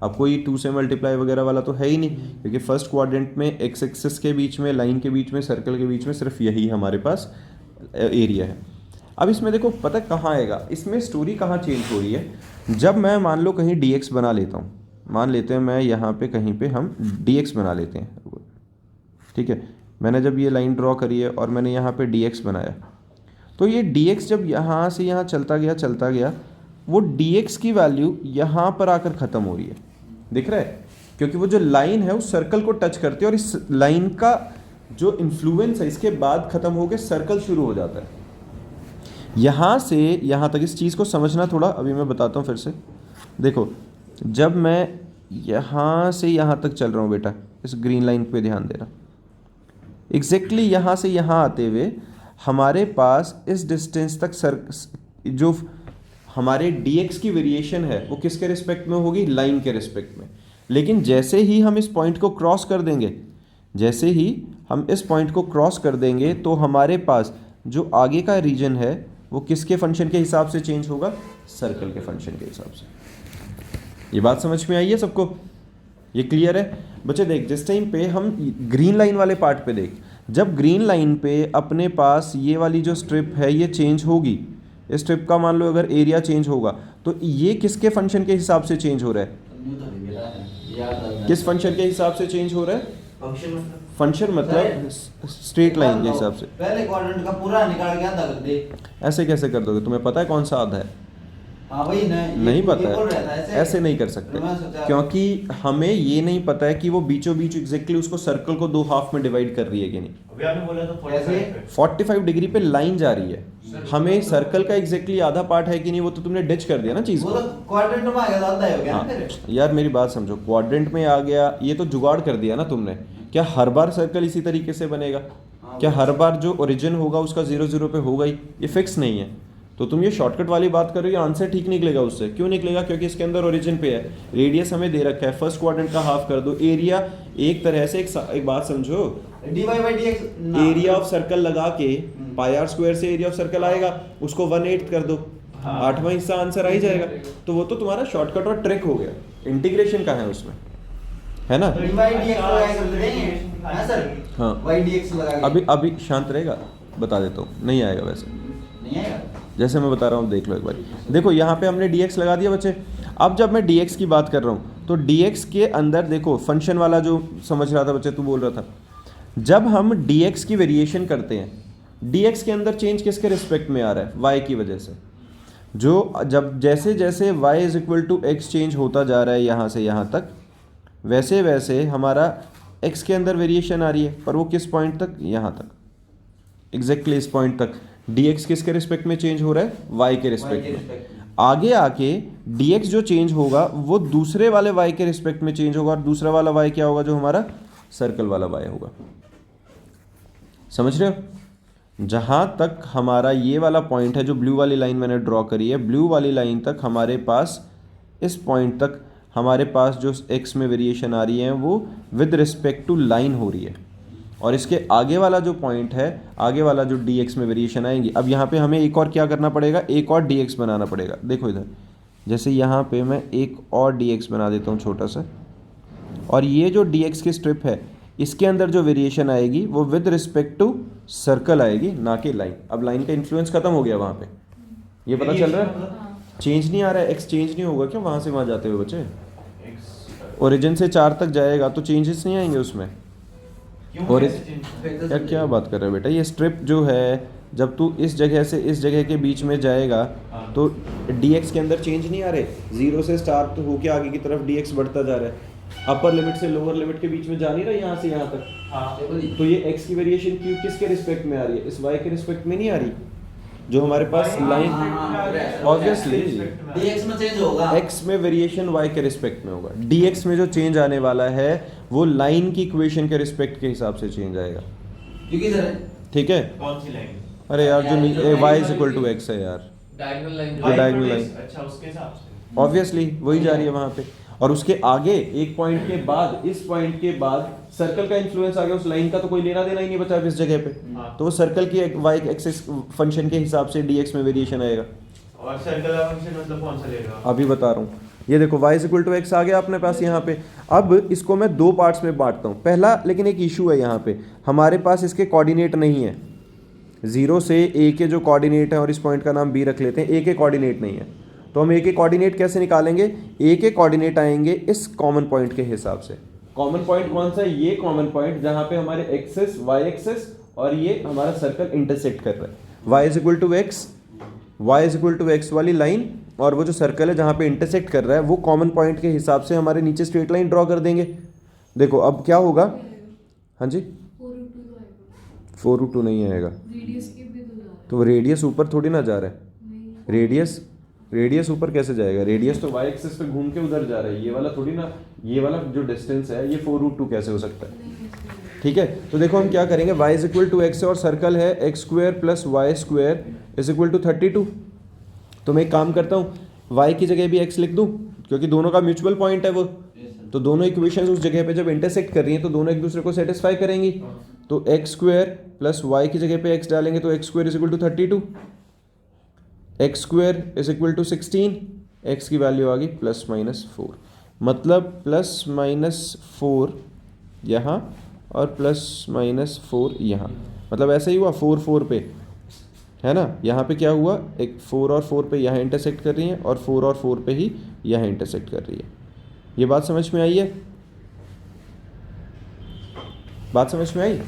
अब कोई 2 से मल्टीप्लाई वगैरह वाला तो है ही नहीं, क्योंकि फर्स्ट क्वाड्रेंट में एक्स एक्सिस के बीच में, लाइन के बीच में, सर्कल के बीच में सिर्फ यही हमारे पास एरिया है। अब इसमें देखो पता कहाँ आएगा, इसमें स्टोरी कहाँ चेंज हो रही है। जब मैं मान लो कहीं dx बना लेता हूँ, मान लेते हैं मैं यहाँ पे कहीं पे हम dx बना लेते हैं, ठीक है। मैंने जब ये लाइन ड्रॉ करी है और मैंने यहाँ पे dx बनाया, तो ये dx जब यहाँ से यहाँ चलता गया, वो dx की वैल्यू यहाँ पर आकर ख़त्म हो रही है, दिख रहा है? क्योंकि वो जो लाइन है उस सर्कल को टच करती है और इस लाइन का जो इन्फ्लुएंस है इसके बाद ख़त्म होकर सर्कल शुरू हो जाता है। यहाँ से यहाँ तक इस चीज़ को समझना थोड़ा, अभी मैं बताता हूँ फिर से। देखो, जब मैं यहाँ से यहाँ तक चल रहा हूँ बेटा, इस ग्रीन लाइन पे ध्यान देना, एग्जैक्टली यहाँ से यहाँ आते हुए हमारे पास इस डिस्टेंस तक जो हमारे dx की वेरिएशन है वो किसके रिस्पेक्ट में होगी? लाइन के रिस्पेक्ट में। लेकिन जैसे ही हम इस पॉइंट को क्रॉस कर देंगे, तो हमारे पास जो आगे का रीजन है वो किसके फंक्शन के हिसाब से चेंज होगा? सर्कल के फंक्शन के हिसाब से। ये बात समझ में आई है सबको? ये क्लियर है बच्चे? देख, जिस टाइम पे हम ग्रीन लाइन वाले पार्ट पे देख, जब ग्रीन लाइन पे अपने पास ये वाली जो स्ट्रिप है ये चेंज होगी, इस स्ट्रिप का मान लो अगर एरिया चेंज होगा, तो ये किसके फंक्शन के हिसाब से चेंज हो रहा है? किस फंक्शन के हिसाब से चेंज हो रहा है? फंक्शन मतलब स्ट्रेट लाइन के हिसाब से। पहले क्वाड्रेंट का पूरा निकाल के आधा कर दे। ऐसे कैसे कर दोगे? तुम्हें पता है कौन सा आधा है? हाँ वही नहीं पता है, ऐसे नहीं कर सकते, क्योंकि हमें ये नहीं पता है कि वो बीचों बीच एग्जैक्टली उसको सर्कल को 2 हाफ में डिवाइड कर रही है कि नहीं। अभी आपने बोला तो 45 डिग्री पे लाइन जा रही है, हमें सर्कल का एग्जैक्टली आधा पार्ट है कि नहीं वो तो तुमने डिच कर दिया ना चीज को। वो तो क्वाड्रेंट में आ गया, आधा ही हो गया ना फिर। यार मेरी बात समझो, क्वाड्रेंट में आ गया ये तो जुगाड़ कर दिया ना तुमने। क्या हर बार सर्कल इसी तरीके से बनेगा? क्या हर बार जो ओरिजिन होगा उसका 0 0 पे होगा ही? ये फिक्स नहीं है। तो तुम ये शॉर्टकट वाली बात कर रहे हो, आंसर ठीक निकलेगा उससे। क्यों निकलेगा? क्योंकि इसके अंदर ओरिजिन पे है, रेडियस हमें दे रखा है, फर्स्ट क्वाड्रेंट का हाफ कर दो, एरिया एक तरह से एक बात समझो, dy/dx एरिया ऑफ सर्कल लगा के पाई आर स्क्वायर से एरिया ऑफ सर्कल आएगा, उसको 1/8 कर दो, 8वां हिस्सा आंसर आ ही जाएगा। तो वो तो तुम्हारा शॉर्टकट और ट्रिक हो गया। इंटीग्रेशन का है उसमें, है ना? dy/dx लगाया कर देंगे हां सर। हाँ y/dx लगा अभी शांत रहेगा, बता देता हूँ। नहीं आएगा वैसे, नहीं आएगा जैसे मैं बता रहा हूँ, देख लो एक बार। देखो यहाँ पे हमने dx लगा दिया बच्चे। अब जब मैं dx की बात कर रहा हूँ तो dx के अंदर देखो फंक्शन वाला जो समझ रहा था बच्चे, तू बोल रहा था, जब हम dx की वेरिएशन करते हैं, dx के अंदर चेंज किसके रिस्पेक्ट में आ रहा है? y की वजह से। जो जब जैसे जैसे y = x चेंज होता जा रहा है यहाँ से यहाँ तक, वैसे वैसे हमारा x के अंदर वेरिएशन आ रही है, पर वो किस पॉइंट तक? यहाँ तक, एग्जैक्टली इस पॉइंट तक। dx किसके रिस्पेक्ट में चेंज हो रहा है? y के रिस्पेक्ट में। आगे आके dx जो चेंज होगा वो दूसरे वाले y के रिस्पेक्ट में चेंज होगा, और दूसरा वाला y क्या होगा? जो हमारा सर्कल वाला y होगा। समझ रहे हो? जहाँ तक हमारा ये वाला पॉइंट है, जो ब्लू वाली लाइन मैंने ड्रॉ करी है, ब्लू वाली लाइन तक हमारे पास, इस पॉइंट तक हमारे पास जो x में वेरिएशन आ रही है वो विद रिस्पेक्ट टू लाइन हो रही है। और इसके आगे वाला जो पॉइंट है, आगे वाला जो dx में वेरिएशन आएंगी। अब यहाँ पे हमें एक और क्या करना पड़ेगा? एक और dx बनाना पड़ेगा। देखो इधर, जैसे यहाँ पे मैं एक और dx बना देता हूँ छोटा सा, और ये जो dx की स्ट्रिप है इसके अंदर जो वेरिएशन आएगी वो विद रिस्पेक्ट टू सर्कल आएगी, ना कि लाइन। अब लाइन का इन्फ्लुएंस खत्म हो गया वहाँ पे, ये पता चल रहा है? चेंज नहीं आ रहा है, एक्स चेंज नहीं होगा क्या वहाँ से वहाँ जाते हुए बच्चे? ओरिजिन से 4 तक जाएगा तो चेंजेस नहीं आएंगे उसमें। और यार क्या बात कर रहे हो बेटा? ये स्ट्रिप जो है, जब तू इस जगह से इस जगह के बीच में जाएगा तो dx के अंदर चेंज नहीं आ रहे, 0 से स्टार्ट होके आगे की तरफ dx बढ़ता जा रहा है। अपर लिमिट से लोअर लिमिट के बीच में जा नहीं रहा यहाँ से यहाँ तक। तो ये x की वेरिएशन क्यों किसके रिस्पेक्ट में आ रही है? इस y के रिस्पेक्ट में नहीं आ रही। जो हमारे पास लाइन ऑब्वियसली dx में चेंज होगा। x में वेरिएशन y के रिस्पेक्ट में होगा, dx में जो चेंज आने वाला है वो लाइन की इक्वेशन के रिस्पेक्ट के हिसाब से चेंज आएगा, क्योंकि सर ठीक है। कौन सी लाइन? अरे यार जो y line is equal to x है यार, डायगोनल लाइन जो diagonal line। अच्छा उसके हिसाब से ऑब्वियसली वही जा रही है वहां पे, और उसके आगे एक पॉइंट के बाद, इस पॉइंट के बाद सर्कल का इन्फ्लुएंस आ गया, उस लाइन का तो कोई लेना देना ही नहीं बचा अब इस जगह पे, हाँ। तो वो सर्कल की y एक्सिस फंक्शन के हिसाब से dx में वेरिएशन आएगा। और सर्कल का फंक्शन मतलब कौन सा लेगा? अभी बता रहा हूँ, ये देखो y is equal to x आ गया अपने पास यहाँ पे। अब इसको मैं दो पार्ट्स में बांटता हूँ। पहला लेकिन एक इशू है यहाँ पे, हमारे पास इसके कोऑर्डिनेट नहीं है, 0 से a के जो कोऑर्डिनेट है, और इस पॉइंट का नाम b रख लेते हैं, a के कोऑर्डिनेट नहीं है, तो हम a के कोऑर्डिनेट कैसे निकालेंगे? a के कोऑर्डिनेट आएंगे इस कॉमन पॉइंट के हिसाब से। कॉमन पॉइंट कौन सा है? ये कॉमन पॉइंट जहाँ पे हमारे एक्सेस y एक्सेस और ये हमारा सर्कल इंटरसेक्ट कर रहा है, y is equal to x, y is equal to x वाली लाइन, और वो जो सर्कल है जहाँ पे इंटरसेक्ट कर रहा है वो कॉमन पॉइंट के हिसाब से हमारे नीचे स्ट्रेट लाइन ड्रॉ कर देंगे। देखो अब क्या होगा, हाँ जी 4√2 नहीं आएगा, तो रेडियस ऊपर थोड़ी ना जा रहा है, रेडियस ऊपर कैसे जाएगा? रेडियस तो y एक्सिस पे घूम के उधर जा रहा है, ये वाला थोड़ी ना, ये वाला जो डिस्टेंस है ये 4√2 कैसे हो सकता है? ठीक है, तो देखो हम क्या करेंगे, y is equal to x और सर्कल है x square plus y square is equal to 32। तो मैं एक काम करता हूँ, y की जगह भी x लिख दूँ, क्योंकि दोनों का म्यूचुअल पॉइंट है वो, तो दोनों इक्वेशंस उस जगह पे जब इंटरसेक्ट कर रही हैं तो दोनों एक दूसरे को सेटिस्फाई करेंगी। तो एक्स स्क्वायर प्लस वाई की जगह पे x डालेंगे तो x square is equal to 32, x square is equal to 16, x की वैल्यू आ गई प्लस माइनस 4, मतलब प्लस माइनस 4 यहाँ और प्लस माइनस 4 यहाँ, मतलब ऐसा ही हुआ 4 4 पे है ना, यहाँ पे क्या हुआ, एक 4 और 4 पे यहाँ इंटरसेक्ट कर रही है और 4 और 4 पे ही यहाँ इंटरसेक्ट कर रही है। ये बात समझ में आई है? बात समझ में आई?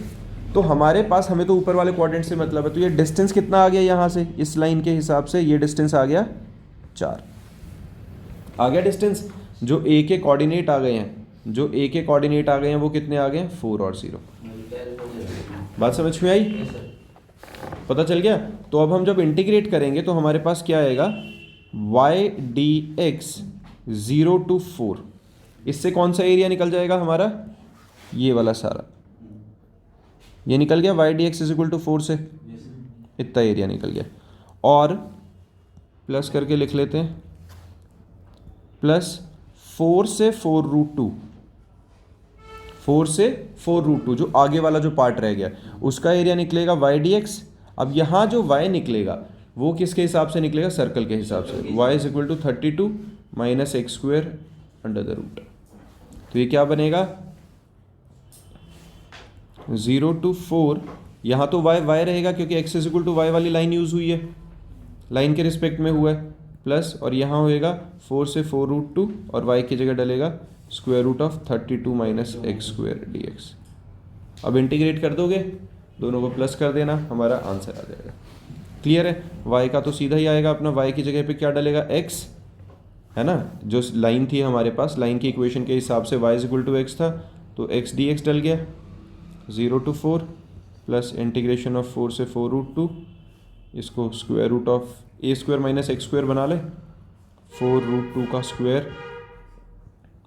तो हमारे पास, हमें तो ऊपर वाले क्वाड्रेंट से मतलब है, तो ये डिस्टेंस कितना आ गया यहाँ से, इस लाइन के हिसाब से ये डिस्टेंस आ गया 4 आ गया डिस्टेंस। जो a के कोऑर्डिनेट आ गए हैं, जो a के कोऑर्डिनेट आ गए हैं वो कितने आ गए हैं? 4 और 0। बात समझ में आई? पता चल गया? तो अब हम जब इंटीग्रेट करेंगे तो हमारे पास क्या आएगा, y dx 0 to 4, इससे कौन सा एरिया निकल जाएगा हमारा? ये वाला सारा, ये निकल गया y dx is equal to 4 से, इतना एरिया निकल गया। और प्लस करके लिख लेते हैं, प्लस 4 से 4√2, 4 से 4√2 जो आगे वाला जो पार्ट रह गया उसका एरिया निकलेगा y dx। अब यहाँ जो y निकलेगा वो किसके हिसाब से निकलेगा? सर्कल के हिसाब से, y is equal to 32 minus x square under the root. तो ये क्या बनेगा? 0 to 4, यहाँ तो y रहेगा क्योंकि x is equal to y वाली लाइन यूज़ हुई है, लाइन के रिस्पेक्ट में हुआ है, प्लस और यहाँ होएगा 4 से 4√2 और y की जगह डलेगा square root of 32 minus x square d x. अब इंटीग्रेट कर दोगे, दोनों को प्लस कर देना, हमारा आंसर आ जाएगा। क्लियर है? y का तो सीधा ही आएगा अपना, y की जगह पे क्या डलेगा? x है ना, जो लाइन थी हमारे पास, लाइन की इक्वेशन के हिसाब से y is equal to x था, तो x dx डल गया 0 to 4 प्लस इंटीग्रेशन ऑफ 4 से 4√2, इसको square root of a square minus x square बना ले, 4√2 का स्क्वायर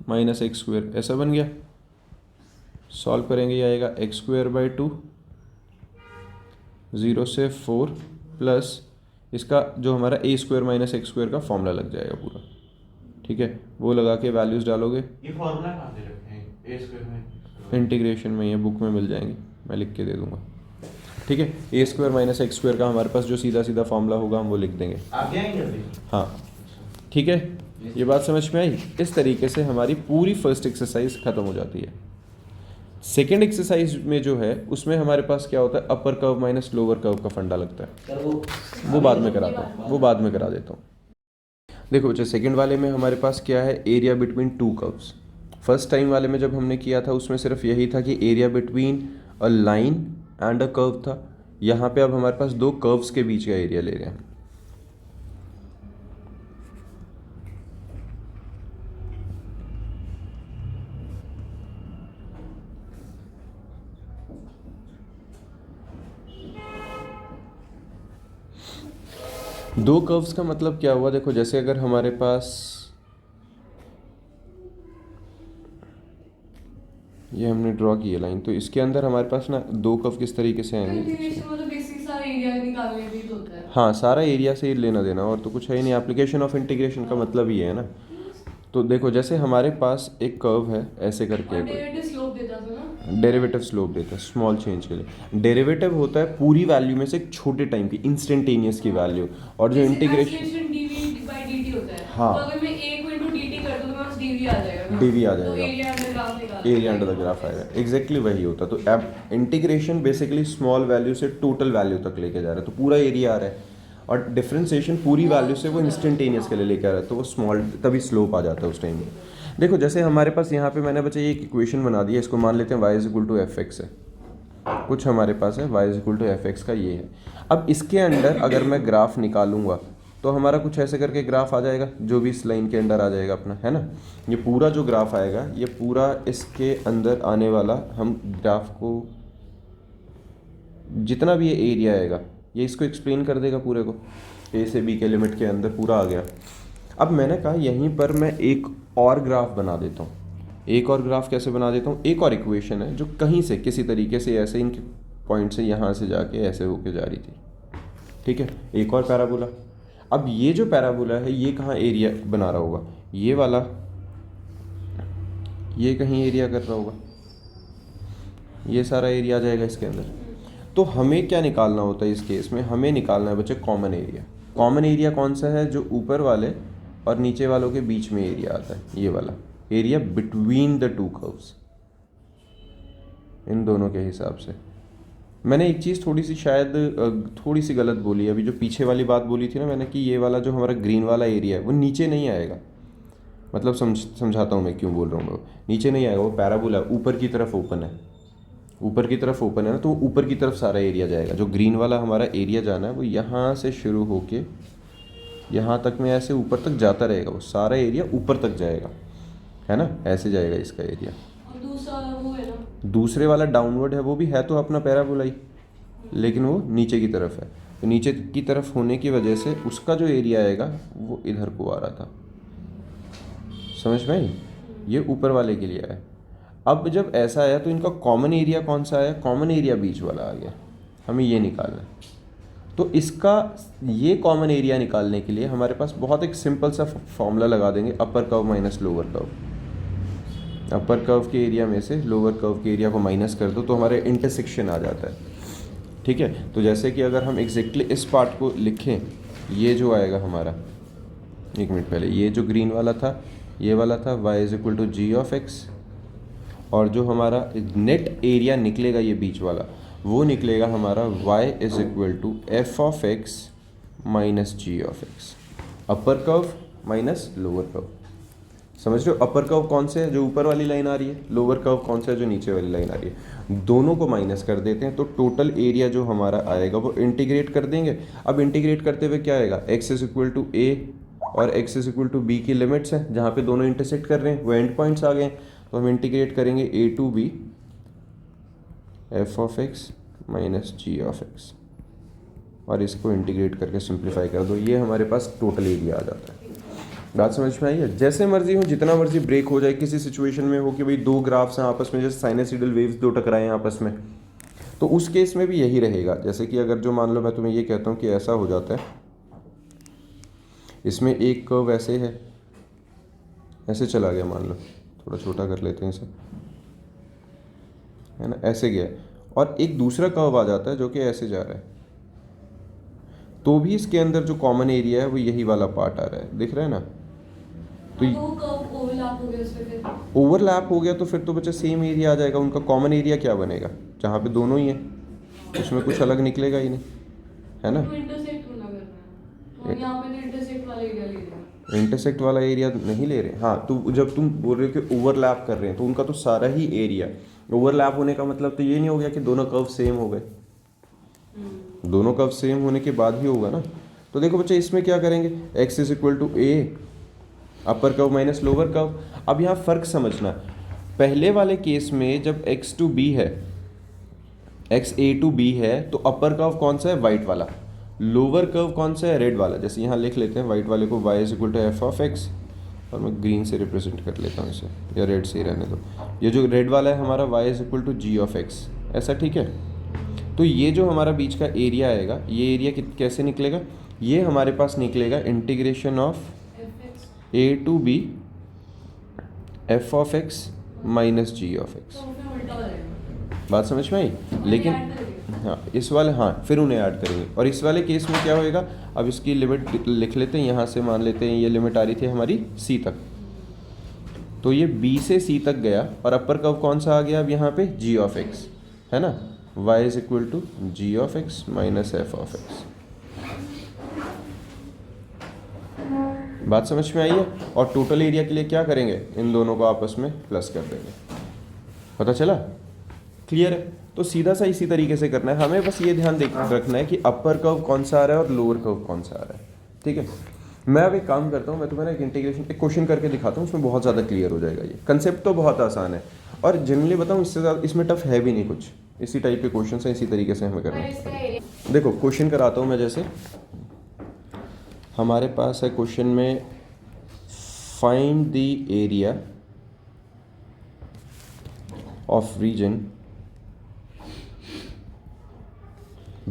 माइनस एक्स स्क्वायर, ऐसा बन गया। सॉल्व करेंगे, ये आएगा एक्स स्क्वायर बाई 2, 0 से 4 प्लस इसका जो हमारा a square minus x square का फॉर्मूला लग जाएगा पूरा, ठीक है, वो लगा के वैल्यूज़ डालोगे। ये फॉर्मूला कहाँ से रखे हैं? ए स्क्वायर में इंटीग्रेशन में ये बुक में मिल जाएंगे, मैं लिख के दे दूंगा, ठीक है। a square minus x square का हमारे पास जो सीधा सीधा फॉर्मूला होगा हम वो लिख देंगे। आप आएंगे अभी? हाँ ठीक है, ये बात समझ में आई? इस तरीके से हमारी पूरी फर्स्ट एक्सरसाइज ख़त्म हो जाती है। सेकेंड एक्सरसाइज में जो है उसमें हमारे पास क्या होता है, अपर कर्व माइनस लोअर कर्व का फंडा लगता है, वो बाद में कराता हूँ, वो बाद में करा देता हूँ। देखो बच्चे, सेकेंड वाले में हमारे पास क्या है, area between two curves. First time वाले में जब हमने किया था उसमें सिर्फ यही था कि area between a line and a curve था। यहाँ पे अब हमारे पास दो कर्व्स के बीच का एरिया ले रहे हैं। दो कर्व्स का मतलब क्या हुआ, देखो जैसे अगर हमारे पास ये हमने ड्रॉ की है लाइन, तो इसके अंदर हमारे पास ना दो कर्व किस तरीके से आएंगे। इंटीग्रेशन मतलब बेसिक सारा एरिया निकालने भी तो होता है। हाँ, सारा एरिया से ही लेना देना और तो कुछ है ही नहीं, एप्लीकेशन ऑफ इंटीग्रेशन का मतलब ही है ना। तो देखो जैसे हमारे पास एक कर्व है ऐसे करके, और डेरिवेटिव स्लोप देता था ना। डेरिवेटिव स्लोप देता है स्मॉल चेंज के लिए। डेरिवेटिव होता है पूरी वैल्यू में से एक छोटे टाइम की इंस्टेंटेनियस की वैल्यू, और जो इंटीग्रेशन dv by dt होता है। हाँ। तो अगर मैं a को into dt कर दूं तो मेरे पास dv आ जाएगा ना? dv आ तो जाएगा, एरिया अंडर ग्राफ निकाल एरिया अंडर द ग्राफ आएगा, एग्जैक्टली वही होता है। तो अब इंटीग्रेशन बेसिकली स्मॉल वैल्यू से टोटल वैल्यू तक लेके जा रहा है, तो पूरा एरिया आ रहा है, और डिफरेंशिएशन पूरी वैल्यू से वो इंस्टेंटेनियस के लिए लेके आ रहा है, तो वो स्मॉल तभी स्लोप आ जाता है उस टाइम में। देखो जैसे हमारे पास यहाँ पे मैंने बच्चे एक इक्वेशन बना दी है, इसको मान लेते हैं y is equal to f x है, कुछ हमारे पास है y is equal to f x का ये है। अब इसके अंडर अगर मैं ग्राफ निकालूंगा तो हमारा कुछ ऐसे करके ग्राफ आ जाएगा, जो भी इस लाइन के अंदर आ जाएगा अपना, है ना। ये पूरा जो ग्राफ आएगा ये पूरा इसके अंदर आने वाला, हम ग्राफ को जितना भी ये एरिया आएगा ये इसको एक्सप्लेन कर देगा पूरे को, ए से बी के लिमिट के अंदर पूरा आ गया। अब मैंने कहा यहीं पर मैं एक और ग्राफ बना देता हूँ। एक और ग्राफ कैसे बना देता हूँ, एक और इक्वेशन है जो कहीं से किसी तरीके से ऐसे इनके पॉइंट से यहाँ से जाके ऐसे होके जा रही थी, ठीक है, एक और पैराबोला। अब ये जो पैराबोला है ये कहाँ एरिया बना रहा होगा, ये वाला, ये कहीं एरिया कर रहा होगा, ये सारा एरिया आ जाएगा इसके अंदर। तो हमें क्या निकालना होता है इस केस में, हमें निकालना है बच्चे कॉमन एरिया। कॉमन एरिया कौन सा है, जो ऊपर वाले और नीचे वालों के बीच में एरिया आता है, ये वाला area between the two curves, इन दोनों के हिसाब से। मैंने एक चीज़ थोड़ी सी शायद थोड़ी सी गलत बोली, अभी जो पीछे वाली बात बोली थी ना मैंने कि ये वाला जो हमारा ग्रीन वाला एरिया है वो नीचे नहीं आएगा, मतलब समझाता हूँ मैं क्यों बोल रहा हूँ, वो नीचे नहीं आएगा, वो पैराबोला ऊपर की तरफ ओपन है, ऊपर की तरफ ओपन है ना, तो ऊपर की तरफ सारा एरिया जाएगा। जो ग्रीन वाला हमारा एरिया जाना है वो यहाँ से शुरू होके यहाँ तक में ऐसे ऊपर तक जाता रहेगा, वो सारा एरिया ऊपर तक जाएगा, है ना, ऐसे जाएगा इसका एरिया। और दूसरा वो है ना, दूसरे वाला डाउनवर्ड है, वो भी है तो अपना पैराबोला ही, लेकिन वो नीचे की तरफ है, तो नीचे की तरफ होने की वजह से उसका जो एरिया आएगा वो इधर को आ रहा था, समझ में आई, ये ऊपर वाले के लिए आया। अब जब ऐसा आया तो इनका कॉमन एरिया कौन सा आया, कॉमन एरिया बीच वाला आ गया, हमें ये निकालना है। तो इसका ये कॉमन एरिया निकालने के लिए हमारे पास बहुत एक सिंपल सा फॉर्मूला लगा देंगे, अपर curve minus lower curve. Upper curve के एरिया में से लोअर कर्व के एरिया को माइनस कर दो तो हमारे इंटरसेक्शन आ जाता है, ठीक है। तो जैसे कि अगर हम एग्जैक्टली इस पार्ट को लिखें, ये जो आएगा हमारा, एक मिनट पहले ये जो ग्रीन वाला था ये वाला था y is equal to g of x, और जो हमारा नेट एरिया निकलेगा ये बीच वाला वो निकलेगा हमारा y is equal to f of x minus g of x. Upper curve minus lower curve, समझ रहे हो। अपर कर्व कौन से है, जो ऊपर वाली लाइन आ रही है, लोअर कर्व कौन सा है, जो नीचे वाली लाइन आ रही है, दोनों को माइनस कर देते हैं तो टोटल एरिया जो हमारा आएगा वो इंटीग्रेट कर देंगे। अब इंटीग्रेट करते हुए क्या आएगा, x is equal to a और x is equal to b की लिमिट्स हैं, जहाँ पे दोनों इंटरसेक्ट कर रहे हैं वो एंड पॉइंट्स आ गए, तो हम इंटीग्रेट करेंगे a to b f of x minus g of x, और इसको इंटीग्रेट करके सिंप्लीफाई कर दो, ये हमारे पास टोटल एरिया आ जाता है। बात समझ में आई है। जैसे मर्जी हो, जितना मर्जी ब्रेक हो जाए, किसी सिचुएशन में हो कि भाई दो ग्राफ्स हैं आपस में, जैसे साइनोसॉइडल वेव्स दो टकराए हैं आपस में, तो उस केस में भी यही रहेगा। जैसे कि अगर जो मान लो मैं तुम्हें ये कहता हूँ कि ऐसा हो जाता है, इसमें एक कर्व ऐसे है, ऐसे चला गया, मान लो थोड़ा छोटा कर लेते हैं इसे, है ना, ऐसे गया, और एक दूसरा कर्व आ जाता है जो कि ऐसे जा रहा है, तो भी इसके अंदर जो कॉमन एरिया है वो यही वाला पार्ट आ रहा है, दिख रहा है ना। तो दो कर्व ओवरलैप हो गए उसमें, फिर ओवरलैप हो गया तो फिर तो बच्चा सेम एरिया आ जाएगा, उनका कॉमन एरिया क्या बनेगा, जहाँ पे दोनों ही हैं उसमें कुछ अलग निकलेगा ही नहीं, है ना। तो इंटरसेक्ट होना करना है, तो यहाँ पे तो इंटरसेक्ट वाला एरिया ले रहे हैं। इंटरसेक्ट वाला एरिया नहीं ले रहे, हाँ, तो जब तुम बोल रहे हो कि ओवरलैप कर रहे हैं तो उनका तो सारा ही एरिया, ओवरलैप होने का मतलब तो ये नहीं हो गया कि दोनों कर्व सेम हो गए, दोनों कर्व सेम होने के बाद ही होगा ना। तो देखो बच्चे इसमें क्या करेंगे, x is equal to a upper curve minus lower curve. अब यहाँ फ़र्क समझना, पहले वाले केस में जब x टू b है, x a टू b है, तो अपर कर्व कौन सा है, वाइट वाला, लोअर कर्व कौन सा है, रेड वाला। जैसे यहाँ लिख लेते हैं वाइट वाले को y is equal to f of x, और मैं ग्रीन से रिप्रेजेंट कर लेता हूँ इसे, या रेड से ही रहने दो। ये जो रेड वाला है हमारा y is equal to g of x, ऐसा ठीक है। तो ये जो हमारा बीच का एरिया आएगा, ये एरिया कैसे निकलेगा, ये हमारे पास निकलेगा integration of fx a to b f of x minus g of x. तो फिर उल्टा हो जाएगा। बात समझ में आई। लेकिन ऐड करेंगे। हाँ इस वाले, हाँ फिर उन्हें ऐड करेंगे। और इस वाले केस में क्या होएगा, अब इसकी लिमिट लिख लेते हैं। यहाँ से मान लेते हैं ये लिमिट आ रही थी हमारी c तक, तो ये b से c तक गया, और अपर कर्व कौन सा आ गया अब यहाँ पे, g ऑफ x, है ना। y is equal to g of x minus f of x. बात समझ में आई है। और टोटल एरिया के लिए क्या करेंगे, इन दोनों को आपस में प्लस कर देंगे। पता चला, क्लियर है। तो सीधा सा इसी तरीके से करना है हमें, बस ये ध्यान रखना है कि अपर कर्व कौन सा आ रहा है और लोअर कर्व कौन सा आ रहा है, ठीक है। मैं अब एक काम करता हूँ, मैं तुम्हें एक इंटीग्रेशन एक क्वेश्चन करके दिखाता हूँ, उसमें बहुत ज़्यादा क्लियर हो जाएगा। ये कंसेप्ट तो बहुत आसान है, और जनरली बताऊँ इससे ज़्यादा इसमें टफ है भी नहीं कुछ। इसी टाइप के क्वेश्चन हैं, इसी तरीके से हमें करना पर इसका है। एरिया देखो क्वेश्चन कराता हूँ मैं। जैसे हमारे पास है क्वेश्चन में, find the area of region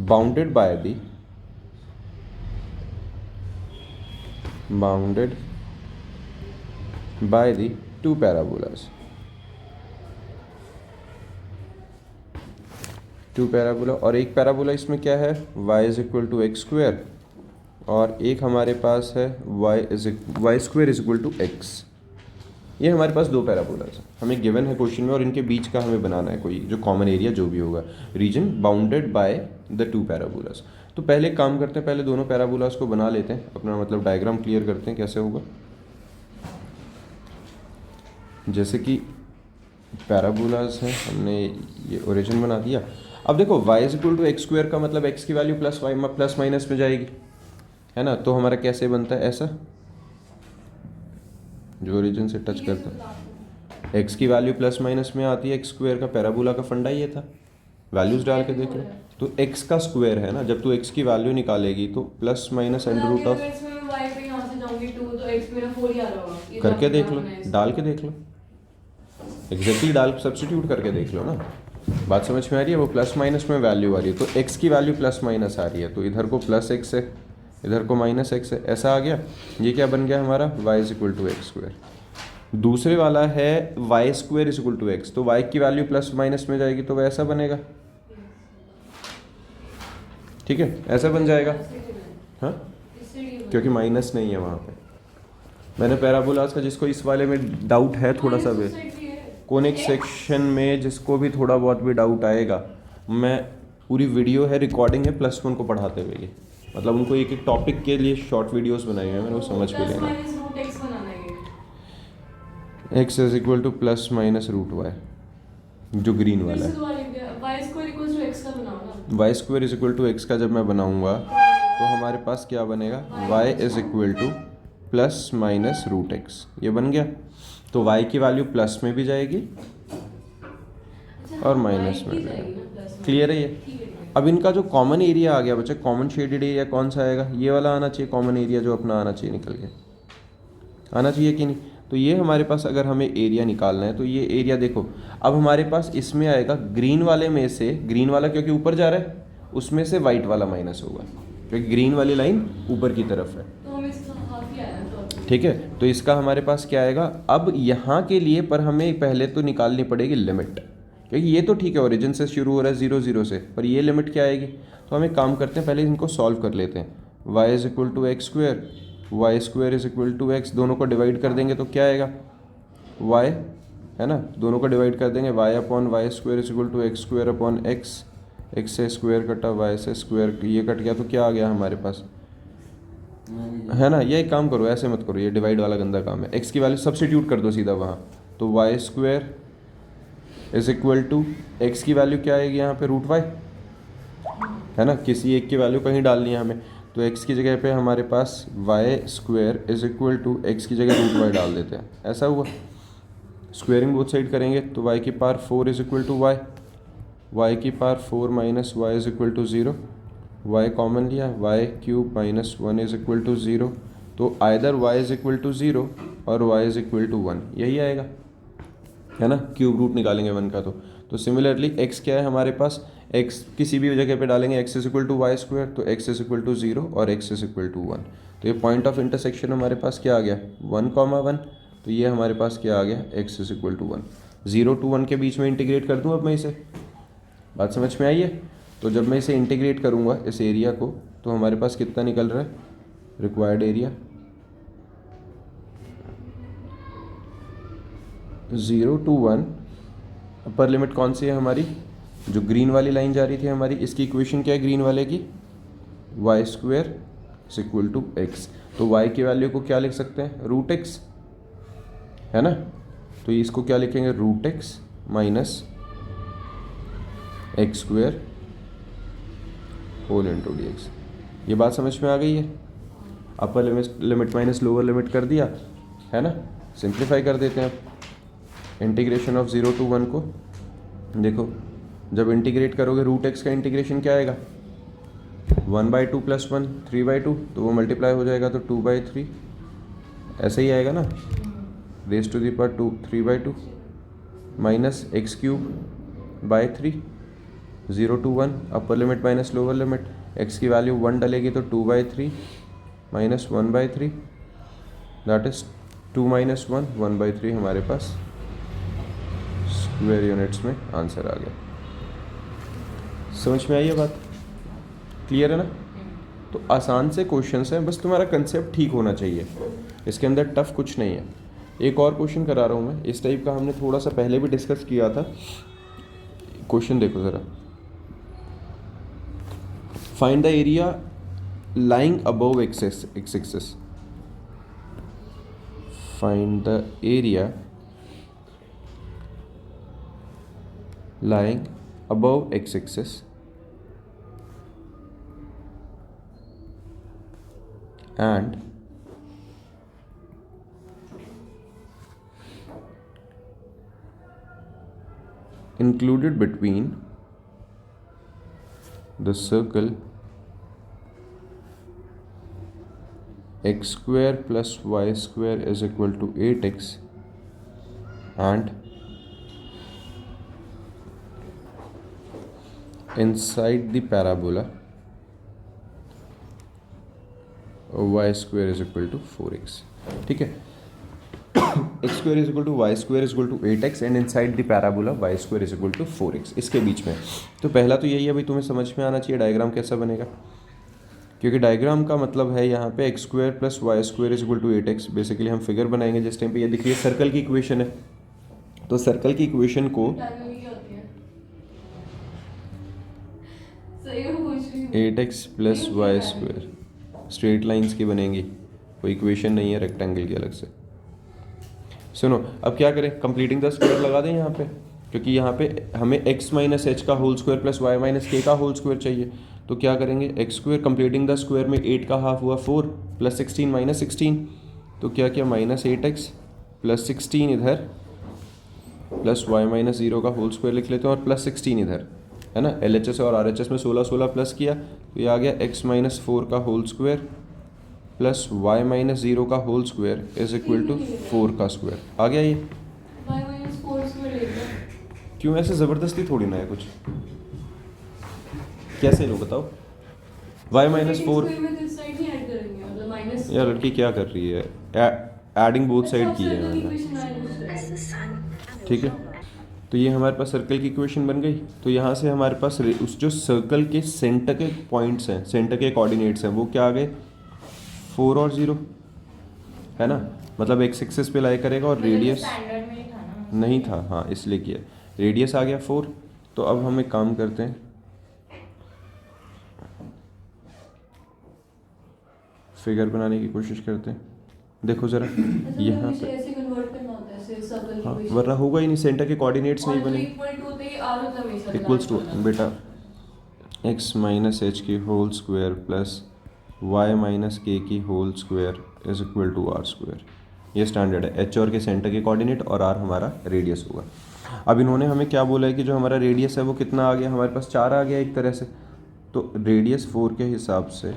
bounded by the two parabolas, two parabola. और एक पैराबोला इसमें क्या है, y is equal to x square, और एक हमारे पास है y square is equal to x. ये हमारे पास दो पैराबोलास हैं, हमें गिवन है क्वेश्चन में, और इनके बीच का हमें बनाना है कोई जो कॉमन एरिया जो भी होगा, reason bounded by the two parabolas. तो पहले काम करते हैं, पहले दोनों पैराबोलास को बना लेते हैं, अपना मतलब डायग्राम क्लियर करते हैं कैसे होगा। जैसे कि पैराबोलास है, हमने ये ओरिजिन बना दिया। अब देखो y is equal to x square का मतलब x की वैल्यू प्लस माइनस में जाएगी, है ना। तो हमारा कैसे बनता है, ऐसा जो ओरिजिन से टच करता है, x की वैल्यू प्लस माइनस में आती है। एक्स स्क्वायर का पैराबोला का फंडा ये था, वैल्यूज डाल के देख लो। तो x का स्क्वायर है ना, जब तू x की वैल्यू निकालेगी तो plus minus and root of, करके देख लो, डाल के देख लो, एग्जैक्टली डाल सब्स्टिट्यूट करके देख लो ना। बात समझ में आ रही है। वो प्लस माइनस में वैल्यू आ रही है, तो x की वैल्यू प्लस माइनस आ रही है, तो इधर को प्लस एक्स है, इधर को माइनस एक्स है, ऐसा आ गया। ये क्या बन गया हमारा, y is equal to x square. दूसरे वाला है y square is equal to x, तो y की वैल्यू प्लस माइनस में जाएगी तो वह ऐसा बनेगा, ठीक है, ऐसा बन जाएगा। हाँ, क्योंकि माइनस नहीं है वहाँ पे। मैंने पैराबोलास का, जिसको इस वाले में डाउट है थोड़ा सा भी, कोनिक सेक्शन में जिसको भी थोड़ा बहुत भी डाउट आएगा, मैं पूरी वीडियो है, रिकॉर्डिंग है +1 को पढ़ाते हुए ये, मतलब उनको एक एक टॉपिक के लिए शॉर्ट वीडियोस बनाई हुई है मैंने, वो समझ भी लेना। x is equal to plus minus root y, जो ग्रीन वाला है। y square is equal to x का जब मैं बनाऊंगा तो हमारे पास क्या बनेगा, y is equal to plus minus root x, ये बन गया। तो y की वैल्यू प्लस में भी जाएगी और माइनस में भी जाएगी। क्लियर है ये। अब इनका जो कॉमन एरिया आ गया बच्चे, कॉमन शेडेड एरिया कौन सा आएगा, ये वाला आना चाहिए कॉमन एरिया, जो अपना आना चाहिए निकल के, आना चाहिए कि नहीं। तो ये हमारे पास अगर हमें एरिया निकालना है तो ये एरिया देखो, अब हमारे पास इसमें आएगा ग्रीन वाले में से, ग्रीन वाला क्योंकि ऊपर जा रहा है, उसमें से वाइट वाला माइनस होगा, क्योंकि ग्रीन वाली लाइन ऊपर की तरफ है, ठीक है। तो इसका हमारे पास क्या आएगा, अब यहाँ के लिए पर हमें पहले तो निकालनी पड़ेगी लिमिट, क्योंकि ये तो ठीक है ओरिजिन से शुरू हो रहा है 0 0 से, पर ये लिमिट क्या आएगी। तो हम एक काम करते हैं, पहले इनको सॉल्व कर लेते हैं। y is equal to x square, y square is equal to x, दोनों को डिवाइड कर देंगे तो क्या आएगा, y है ना, दोनों को डिवाइड कर देंगे, y upon y square is equal to x square upon x, x से स्क्वायर कटा, y से स्क्वायर ये कट गया, तो क्या आ गया हमारे पास, है ना। ये एक काम करो, ऐसे मत करो, ये डिवाइड वाला गंदा काम है। x की वैल्यू सब्स्टिट्यूट कर दो सीधा वहाँ, तो y square is equal to x की वैल्यू क्या आएगी यहाँ पे, रूट वाई, है ना, किसी एक की वैल्यू कहीं डालनी है हमें, तो x की जगह पे हमारे पास y square is equal to x की जगह रूट वाई डाल देते हैं, ऐसा हुआ। स्क्वेयरिंग बोथ साइड करेंगे तो y की power 4 is equal to y, y की power 4 minus y is equal to 0, y common लिया, y cube minus 1 is equal to 0, तो either y is equal to 0 और y इज इक्वल टू 1, यही आएगा, है ना, क्यूब रूट निकालेंगे 1 का। तो सिमिलरली x क्या है हमारे पास, x किसी भी जगह पे डालेंगे x is equal to y square, तो x इज इक्वल टू 0 और x इज इक्वल टू 1। तो ये पॉइंट ऑफ इंटरसेक्शन हमारे पास क्या आ गया, 1, 1, तो ये हमारे पास क्या आ गया, x is equal to 1। 0 to 1 के बीच में इंटीग्रेट कर दूँ अब मैं इसे, बात समझ में आई है। तो जब मैं इसे इंटीग्रेट करूँगा इस एरिया को, तो हमारे पास कितना निकल रहा है, required area 0 to 1। Upper limit कौन सी है हमारी, जो ग्रीन वाली लाइन जा रही थी हमारी, इसकी इक्वेशन क्या है ग्रीन वाले की, y square is equal to x. तो y की वैल्यू को क्या लिख सकते हैं, रूट एक्स, है ना। तो इसको क्या लिखेंगे, root x minus x square whole into d x. ये बात समझ में आ गई है। Upper limit minus lower limit कर दिया, है ना। सिंप्लीफाई कर देते हैं अब इंटीग्रेशन ऑफ 0 to 1 को। देखो जब इंटीग्रेट करोगे रूट एक्स का इंटीग्रेशन क्या आएगा, 1/2 + 1 3/2, तो वो मल्टीप्लाई हो जाएगा तो 2/3, ऐसे ही आएगा ना, raise to the power 2 3/2 minus x cube by 3, 0 to 1 upper limit minus lower limit, x की वैल्यू 1 डलेगी तो 2/3 माइनस 1/3, दैट इज 2 - 1 1/3 हमारे पास स्क्वायर यूनिट्स में आंसर आ गया। समझ में आई ये बात, क्लियर है ना। तो आसान से क्वेश्चंस हैं, बस तुम्हारा कंसेप्ट ठीक होना चाहिए, इसके अंदर टफ कुछ नहीं है। एक और क्वेश्चन करा रहा हूँ मैं, इस टाइप का हमने थोड़ा सा पहले भी डिस्कस किया था। क्वेश्चन देखो ज़रा, find the area lying above x axis, find the area lying above x-axis and included between the circle x square plus y square is equal to 8x and inside the parabola y square is equal to 4x। ठीक है, x square is equal to y square is equal to 8x and inside the parabola y square is equal to 4x, इसके बीच में। तो पहला तो यही है भाई, तुम्हें समझ में आना चाहिए डायग्राम कैसा बनेगा, क्योंकि डायग्राम का मतलब है यहाँ पे x square plus y square is equal to 8x। Basically हम फिगर बनाएंगे जिस टाइम पे, ये दिख रही है सर्कल की इक्वेशन है, तो सर्कल की इक्वेशन को डायग्राम क्या होती है, सही में पूछ रही हूँ। 8x plus y square straight lines की बनेंगी, कोई इक्वेशन नहीं है रेक्टेंगल की अलग से। सुनो अब क्या करें, कंप्लीटिंग द स्क्वायर लगा दें यहाँ पे, क्योंकि यहाँ पे हमें x माइनस एच का whole square plus y minus k का होल स्क्वायर चाहिए। तो क्या करेंगे, x square completing the square में 8 का हाफ हुआ 4 प्लस 16 माइनस 16, तो क्या किया माइनस 8x प्लस 16 इधर प्लस वाई माइनस 0 का होल स्क्वायर लिख लेते हैं और प्लस 16 इधर, है ना। LHS और RHS में 16 16 प्लस किया तो ये आ गया x माइनस 4 का whole square plus y minus 0 का whole square is equal to 4 का स्क्वायर। आ गया ये, y minus 4 स्क्वायर लेगा। क्यों ऐसे ज़बरदस्ती थोड़ी ना है कुछ, कैसे लो बताओ। y माइनस 4 स्क्वायर में दिस साइड ही ऐड करेंगे, मतलब माइनस यार लड़की क्या कर रही है, एडिंग बोथ साइड की है मैंने, ठीक है। तो ये हमारे पास सर्कल की इक्वेशन बन गई। तो यहाँ से हमारे पास उस जो सर्कल के सेंटर के पॉइंट्स हैं, सेंटर के कोऑर्डिनेट्स हैं, वो क्या आ गए 4 और 0, है ना। मतलब एक्स एक्सिस पे लाई करेगा और रेडियस स्टैंडर्ड में ही था ना, नहीं था, हाँ इसलिए किया, रेडियस आ गया 4। तो अब हम एक काम करते हैं, फिगर बनाने की कोशिश करते हैं। देखो ज़रा यहाँ पे, ऐसे कन्वर्ट करना होता है, ऐसे सर्कल हाँ इक्वेशन, वरना होगा ही नहीं, सेंटर के कोऑर्डिनेट्स नहीं बने। इक्वल टू होते ही आर होता है हमेशा, इक्वल्स टू बेटा x माइनस एच की whole square plus y minus k की whole square is equal to r square. ये स्टैंडर्ड है, h और के सेंटर के कोऑर्डिनेट और r हमारा रेडियस होगा। अब इन्होंने हमें क्या बोला है कि जो हमारा रेडियस है वो कितना आ गया, हमारे पास 4 आ गया एक तरह से, तो रेडियस 4 के हिसाब से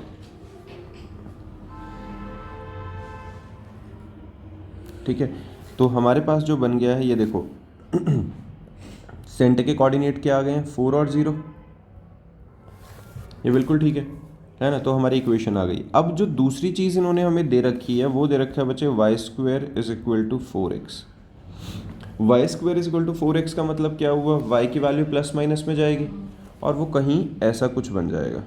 ठीक है, तो हमारे पास जो बन गया है ये देखो सेंटर के कोऑर्डिनेट क्या आ गए हैं 4 और 0, ये बिल्कुल ठीक है ना। तो हमारी इक्वेशन आ गई। अब जो दूसरी चीज़ इन्होंने हमें दे रखी है वो दे रखा है बच्चे y² is equal to 4x। y² is equal to 4x का मतलब क्या हुआ, y की वैल्यू प्लस माइनस में जाएगी और वो कहीं ऐसा कुछ बन जाएगा,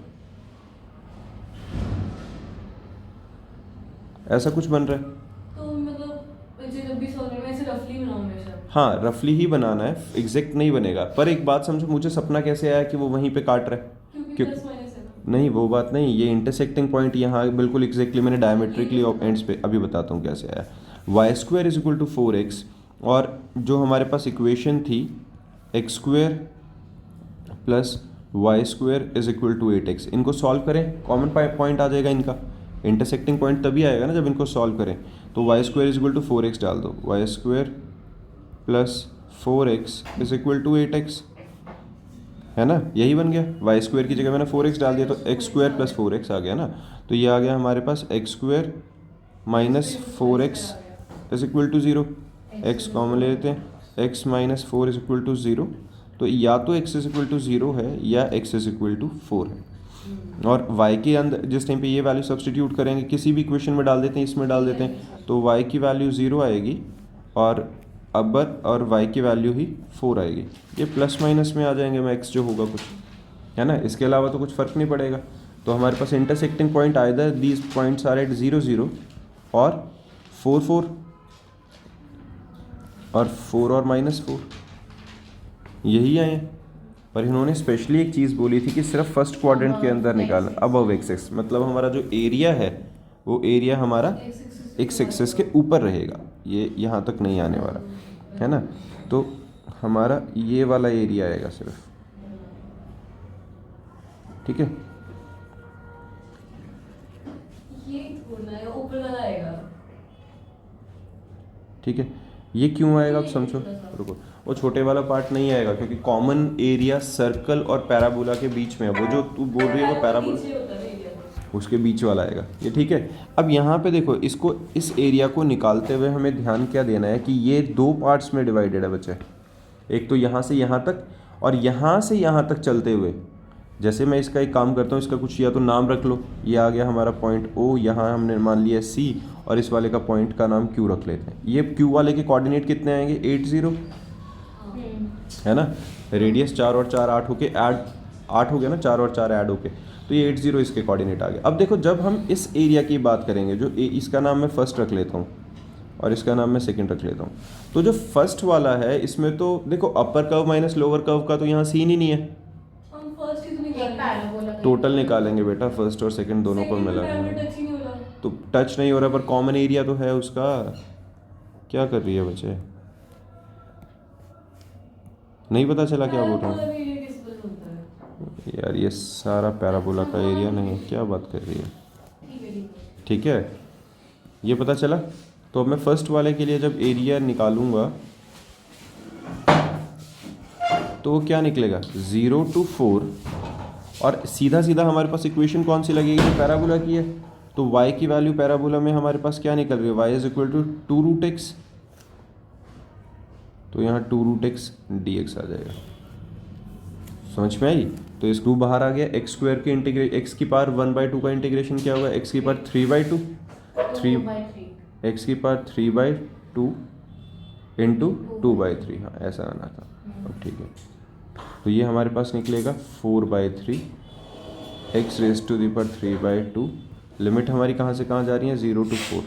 ऐसा कुछ बन रहा है। तो मतलब मुझे जब भी सॉल्व करना है ऐसे रफली बनाऊं हमेशा। हाँ, रफली ही बनाना है, एग्जैक्ट नहीं बनेगा। पर एक बात समझो, मुझे सपना कैसे आया कि वो वहीं पे काट रहा है, क्योंकि प्लस माइनस है ना। नहीं वो बात नहीं, ये इंटरसेक्टिंग पॉइंट यहाँ बिल्कुल एग्जैक्टली मैंने डायमेट्रिकली एंड्स पे अभी बताता हूँ कैसे आया। y² is equal to 4x और जो हमारे पास इक्वेशन थी x² plus y² is equal to 8x, इनको सॉल्व करें, कॉमन पॉइंट आ जाएगा इनका। इंटरसेक्टिंग पॉइंट तभी आएगा ना जब इनको सॉल्व करें। तो y² is equal to 4x डाल दो, y² plus 4x is equal to 8x, है ना, यही बन गया। y² की जगह मैंने 4x डाल दिया तो x² प्लस 4x आ गया ना। तो ये आ गया हमारे पास x² माइनस 4x is equal to 0, x common ले लेते हैं, x minus 4 is equal to 0। तो या तो x इज इक्वल टू 0 है या x इज इक्वल टू 4 है। और y के अंदर जिस टाइम पे ये वैल्यू सब्सटीट्यूट करेंगे, किसी भी इक्वेशन में डाल देते हैं, इसमें डाल देते हैं, तो y की वैल्यू 0 आएगी और अबर और y की वैल्यू ही 4 आएगी। ये प्लस माइनस में आ जाएंगे मैक्स जो होगा कुछ, है ना, इसके अलावा तो कुछ फ़र्क नहीं पड़ेगा। तो हमारे पास intersecting point either these points are at 0 0 और 4 4 और 4 और -4 यही आए हैं। पर इन्होंने स्पेशली एक चीज़ बोली थी कि सिर्फ फर्स्ट क्वाड्रेंट के अंदर निकालना, अबव एक्सिस, मतलब हमारा जो एरिया है वो एरिया हमारा एक्स एक्सिस के ऊपर रहेगा, ये यहाँ तक नहीं आने वाला, है ना। तो हमारा ये वाला एरिया आएगा सिर्फ, ठीक है। ये बोलना है ऊपर वाला आएगा, ठीक है, ये क्यों आएगा आप समझो, रुको, वो छोटे वाला पार्ट नहीं आएगा क्योंकि कॉमन एरिया सर्कल और पैराबोला के बीच में है। वो जो तू बोल रही है वो पैराबोला नीचे होता है एरिया, उसके बीच वाला आएगा, ये ठीक है। अब यहाँ पे देखो, इसको इस एरिया को निकालते हुए हमें ध्यान क्या देना है कि ये दो पार्ट्स में डिवाइडेड है बच्चे। एक तो यहाँ से यहाँ तक और यहाँ से यहाँ तक चलते हुए, जैसे मैं इसका एक काम करता हूँ, इसका कुछ या तो नाम रख लो, ये आ गया हमारा पॉइंट O, यहाँ हमने मान लिया C और इस वाले का पॉइंट का नाम Q रख लेते हैं। ये Q वाले के कोऑर्डिनेट कितने आएंगे 8 0, है ना। रेडियस 4 और 4 8 होके ऐड 8 हो गया ना, 4 और 4 ऐड होके, तो ये 8 0 इसके कोऑर्डिनेट आ गए। अब देखो, जब हम इस एरिया की बात करेंगे, जो इसका नाम मैं फर्स्ट रख लेता हूँ और इसका नाम मैं सेकंड रख लेता हूँ, तो जो फर्स्ट वाला है इसमें तो देखो अपर कर्व माइनस लोअर कर्व का तो यहाँ सीन ही नहीं है। हम फर्स्ट ही तो निकालेंगे, टोटल निकालेंगे बेटा, फर्स्ट और सेकंड दोनों को मिला टच ही नहीं हो रहा। तो टच नहीं हो रहा, पर कॉमन एरिया तो है उसका। क्या कर रही है बच्चे, नहीं पता चला क्या बोल रहा हूँ पैराबोला एरिया किस पर होता है? यार, ये सारा पैराबोला का एरिया नहीं है, क्या बात कर रही है। ठीक है, ठीक है। ठीक है, ये पता चला। तो अब मैं फर्स्ट वाले के लिए जब एरिया निकालूंगा तो वो क्या निकलेगा 0 to 4 और सीधा सीधा हमारे पास इक्वेशन कौन सी लगेगी, जो पैराबोला की है। तो y की वैल्यू पैराबोला में हमारे पास क्या निकल रही है, y is equal to 2√x, तो यहाँ 2√x dx आ जाएगा। समझ में आई। तो इस 2 बाहर आ गया, x² के x की पावर 1/2 का इंटीग्रेशन क्या होगा, x की पावर 3/2 x की पावर 3/2 इंटू 2/3, हाँ ऐसा आना था। अब ठीक है, तो ये हमारे पास निकलेगा 4/3 x raise to the power 3/2। Limit हमारी कहाँ से कहाँ जा रही है, 0 to 4।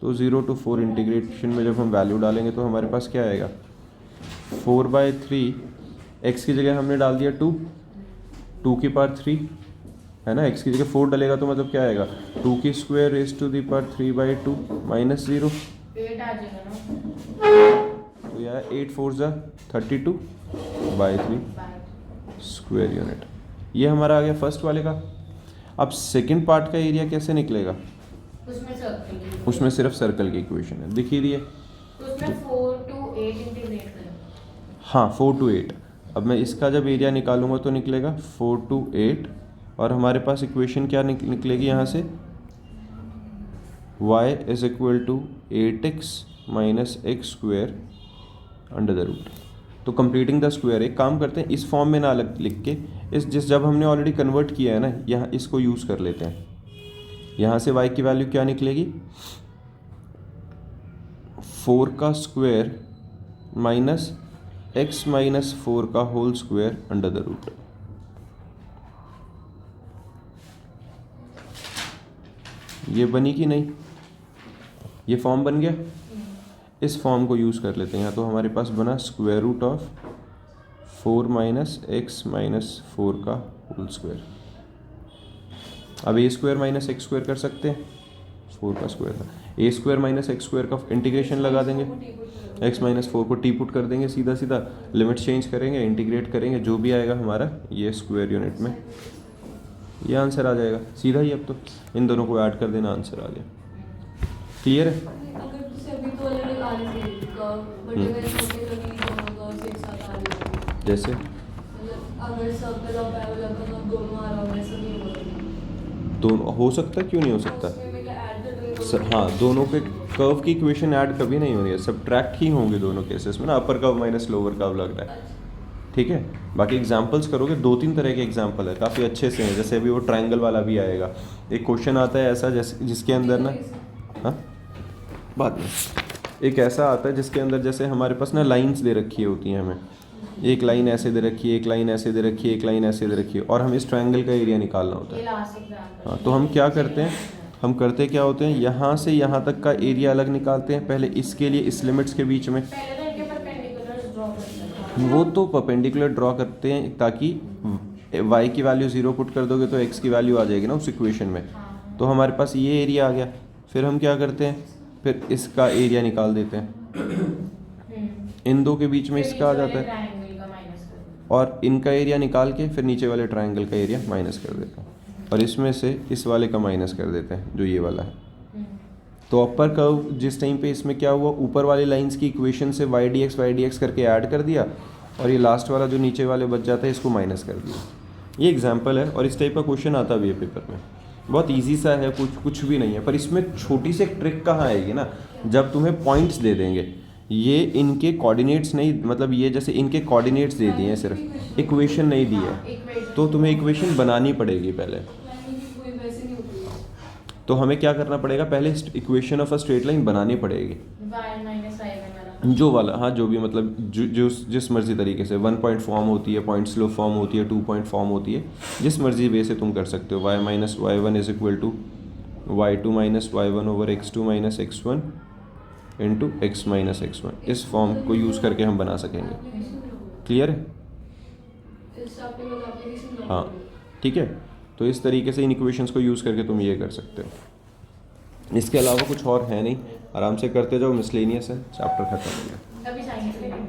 तो 0 to 4 इंटीग्रेशन में जब हम वैल्यू डालेंगे तो हमारे पास क्या आएगा 4/3, x की जगह हमने डाल दिया 2 की पावर 3, है ना। x की जगह 4 डलेगा तो मतलब क्या आएगा 2 की square raise to the power 3/2 minus 0, 8 आ जाएगा ना। तो यार 8 4 जा 32/3 स्क्वायर यूनिट। ये हमारा आ गया फर्स्ट वाले का। अब सेकंड पार्ट का एरिया कैसे निकलेगा, उसमें सर्कल की, उसमें सिर्फ सर्कल की इक्वेशन है, दिख ही रही है। तो उसमें 4 to 8 इंटीग्रेट करें। हाँ 4 to 8। अब मैं इसका जब एरिया निकालूंगा तो निकलेगा 4 to 8 और हमारे पास इक्वेशन क्या निकलेगी यहाँ से, y is equal to 8x minus x square under the root. तो कंप्लीटिंग द स्क्वायर, एक काम करते हैं इस फॉर्म में ना लिख के जब हमने ऑलरेडी कन्वर्ट किया है ना, यहाँ इसको यूज़ कर लेते हैं। यहाँ से y की वैल्यू क्या निकलेगी, 4 का स्क्वायर माइनस x माइनस 4 का whole square under the root. ये बनी कि नहीं, ये फॉर्म बन गया। इस फॉर्म को यूज़ कर लेते हैं। यहाँ तो हमारे पास बना square root of 4 minus x minus 4 का होल स्क्वायर। अब a square minus x square कर सकते हैं, 4 का स्क्वायर था, a square minus x square का इंटीग्रेशन लगा देंगे, एक्स माइनस 4 को टी पुट कर देंगे, सीधा सीधा लिमिट चेंज करेंगे, इंटीग्रेट करेंगे, जो भी आएगा हमारा ये स्क्वायर यूनिट में ये आंसर आ जाएगा सीधा ही। अब तो इन दोनों को ऐड कर देना, आंसर आ गया। क्लियर है? अगर जैसे अभी तो अलग आ रही थी बट अगर छोटे कभी दोनों का एक साथ आ रही जैसे मतलब अगर सर्कल और पैरेलल का दोनों आ रहा हो वैसा नहीं होगा, दोनों हो सकता है, क्यों नहीं हो सकता? उसमें मैं क्या ऐड कर दूंगा? हाँ, दोनों के कर्व की इक्वेशन ऐड कभी नहीं हो रही है, सब्ट्रैक्ट ही होंगे दोनों केसेस में ना, अपर कर्व माइनस लोअर कर्व लग रहा है। ठीक है, बाकी एग्जाम्पल्स करोगे 2-3 तरह के एग्जाम्पल है, काफ़ी अच्छे से हैं। जैसे अभी वो ट्रायंगल वाला भी आएगा, एक क्वेश्चन आता है ऐसा जैसे जिसके अंदर ना, हाँ बाद में एक ऐसा आता है जिसके अंदर जैसे हमारे पास ना लाइंस दे रखी होती हैं, हमें एक लाइन ऐसे दे रखी है, एक लाइन ऐसे दे रखी है, एक लाइन ऐसे दे रखी है, और हमें इस ट्रायंगल का एरिया निकालना होता ये है। Last example. हाँ, तो हम क्या करते हैं, हम करते क्या होते हैं, यहाँ से यहाँ तक का एरिया अलग निकालते हैं पहले, इसके लिए इस लिमिट्स के बीच में। पहले तो इनके परपेंडिकुलर ड्रॉ करते हैं। वो तो परपेंडिकुलर ड्रॉ करते हैं ताकि y की वैल्यू 0 पुट कर दोगे तो x की वैल्यू आ जाएगी ना उस इक्वेशन में। तो हमारे पास ये एरिया आ गया, फिर हम क्या करते हैं, फिर इसका एरिया निकाल देते हैं, इन दो के बीच में इसका आ जाता है, ट्रायंगल का माइनस कर देते और इनका एरिया निकाल के फिर नीचे वाले ट्रायंगल का एरिया माइनस कर देते हैं, और इसमें से इस वाले का माइनस कर देते हैं जो ये वाला है। हैं। तो अपर कर्व जिस टाइम पे इसमें क्या हुआ, ऊपर वाली लाइंस की इक्वेशन से y dx करके ऐड कर दिया, और ये लास्ट वाला जो नीचे वाले बच जाता है इसको माइनस कर दिया। ये एग्जांपल है, और इस टाइप का क्वेश्चन आता भी है पेपर में, बहुत इजी सा है, कुछ भी नहीं है। पर इसमें छोटी सी एक ट्रिक कहाँ आएगी ना, जब तुम्हें पॉइंट्स दे देंगे, ये इनके कोऑर्डिनेट्स नहीं, मतलब ये जैसे इनके कोऑर्डिनेट्स दे दिए हैं, सिर्फ इक्वेशन नहीं दी है, तो तुम्हें इक्वेशन बनानी पड़ेगी पहले। लाइन की कोई वैसे नहीं होती है। तो हमें क्या करना पड़ेगा, पहले equation of a straight line बनानी पड़ेगी, y माइनस i वाला। जो वाला, हाँ जो भी, मतलब जो जिस मर्जी तरीके से 1 पॉइंट फॉर्म होती है, पॉइंट स्लो फॉर्म होती है, 2 पॉइंट फॉर्म होती है, जिस मर्जी वे से तुम कर सकते हो। y minus y1 is equal to y2 minus y1 over x2 minus x1 into x minus x1, इस फॉर्म को यूज़ करके हम बना सकेंगे। क्लियर है? इस आपके मतलब एप्लीकेशन हाँ ठीक है, तो इस तरीके से इन इक्वेशंस को यूज़ करके तुम ये कर सकते हो। इसके अलावा कुछ और है नहीं, आराम से करते जाओ, मिसलेनियस है, चैप्टर खत्म हो गया। अभी साइंस करेंगे।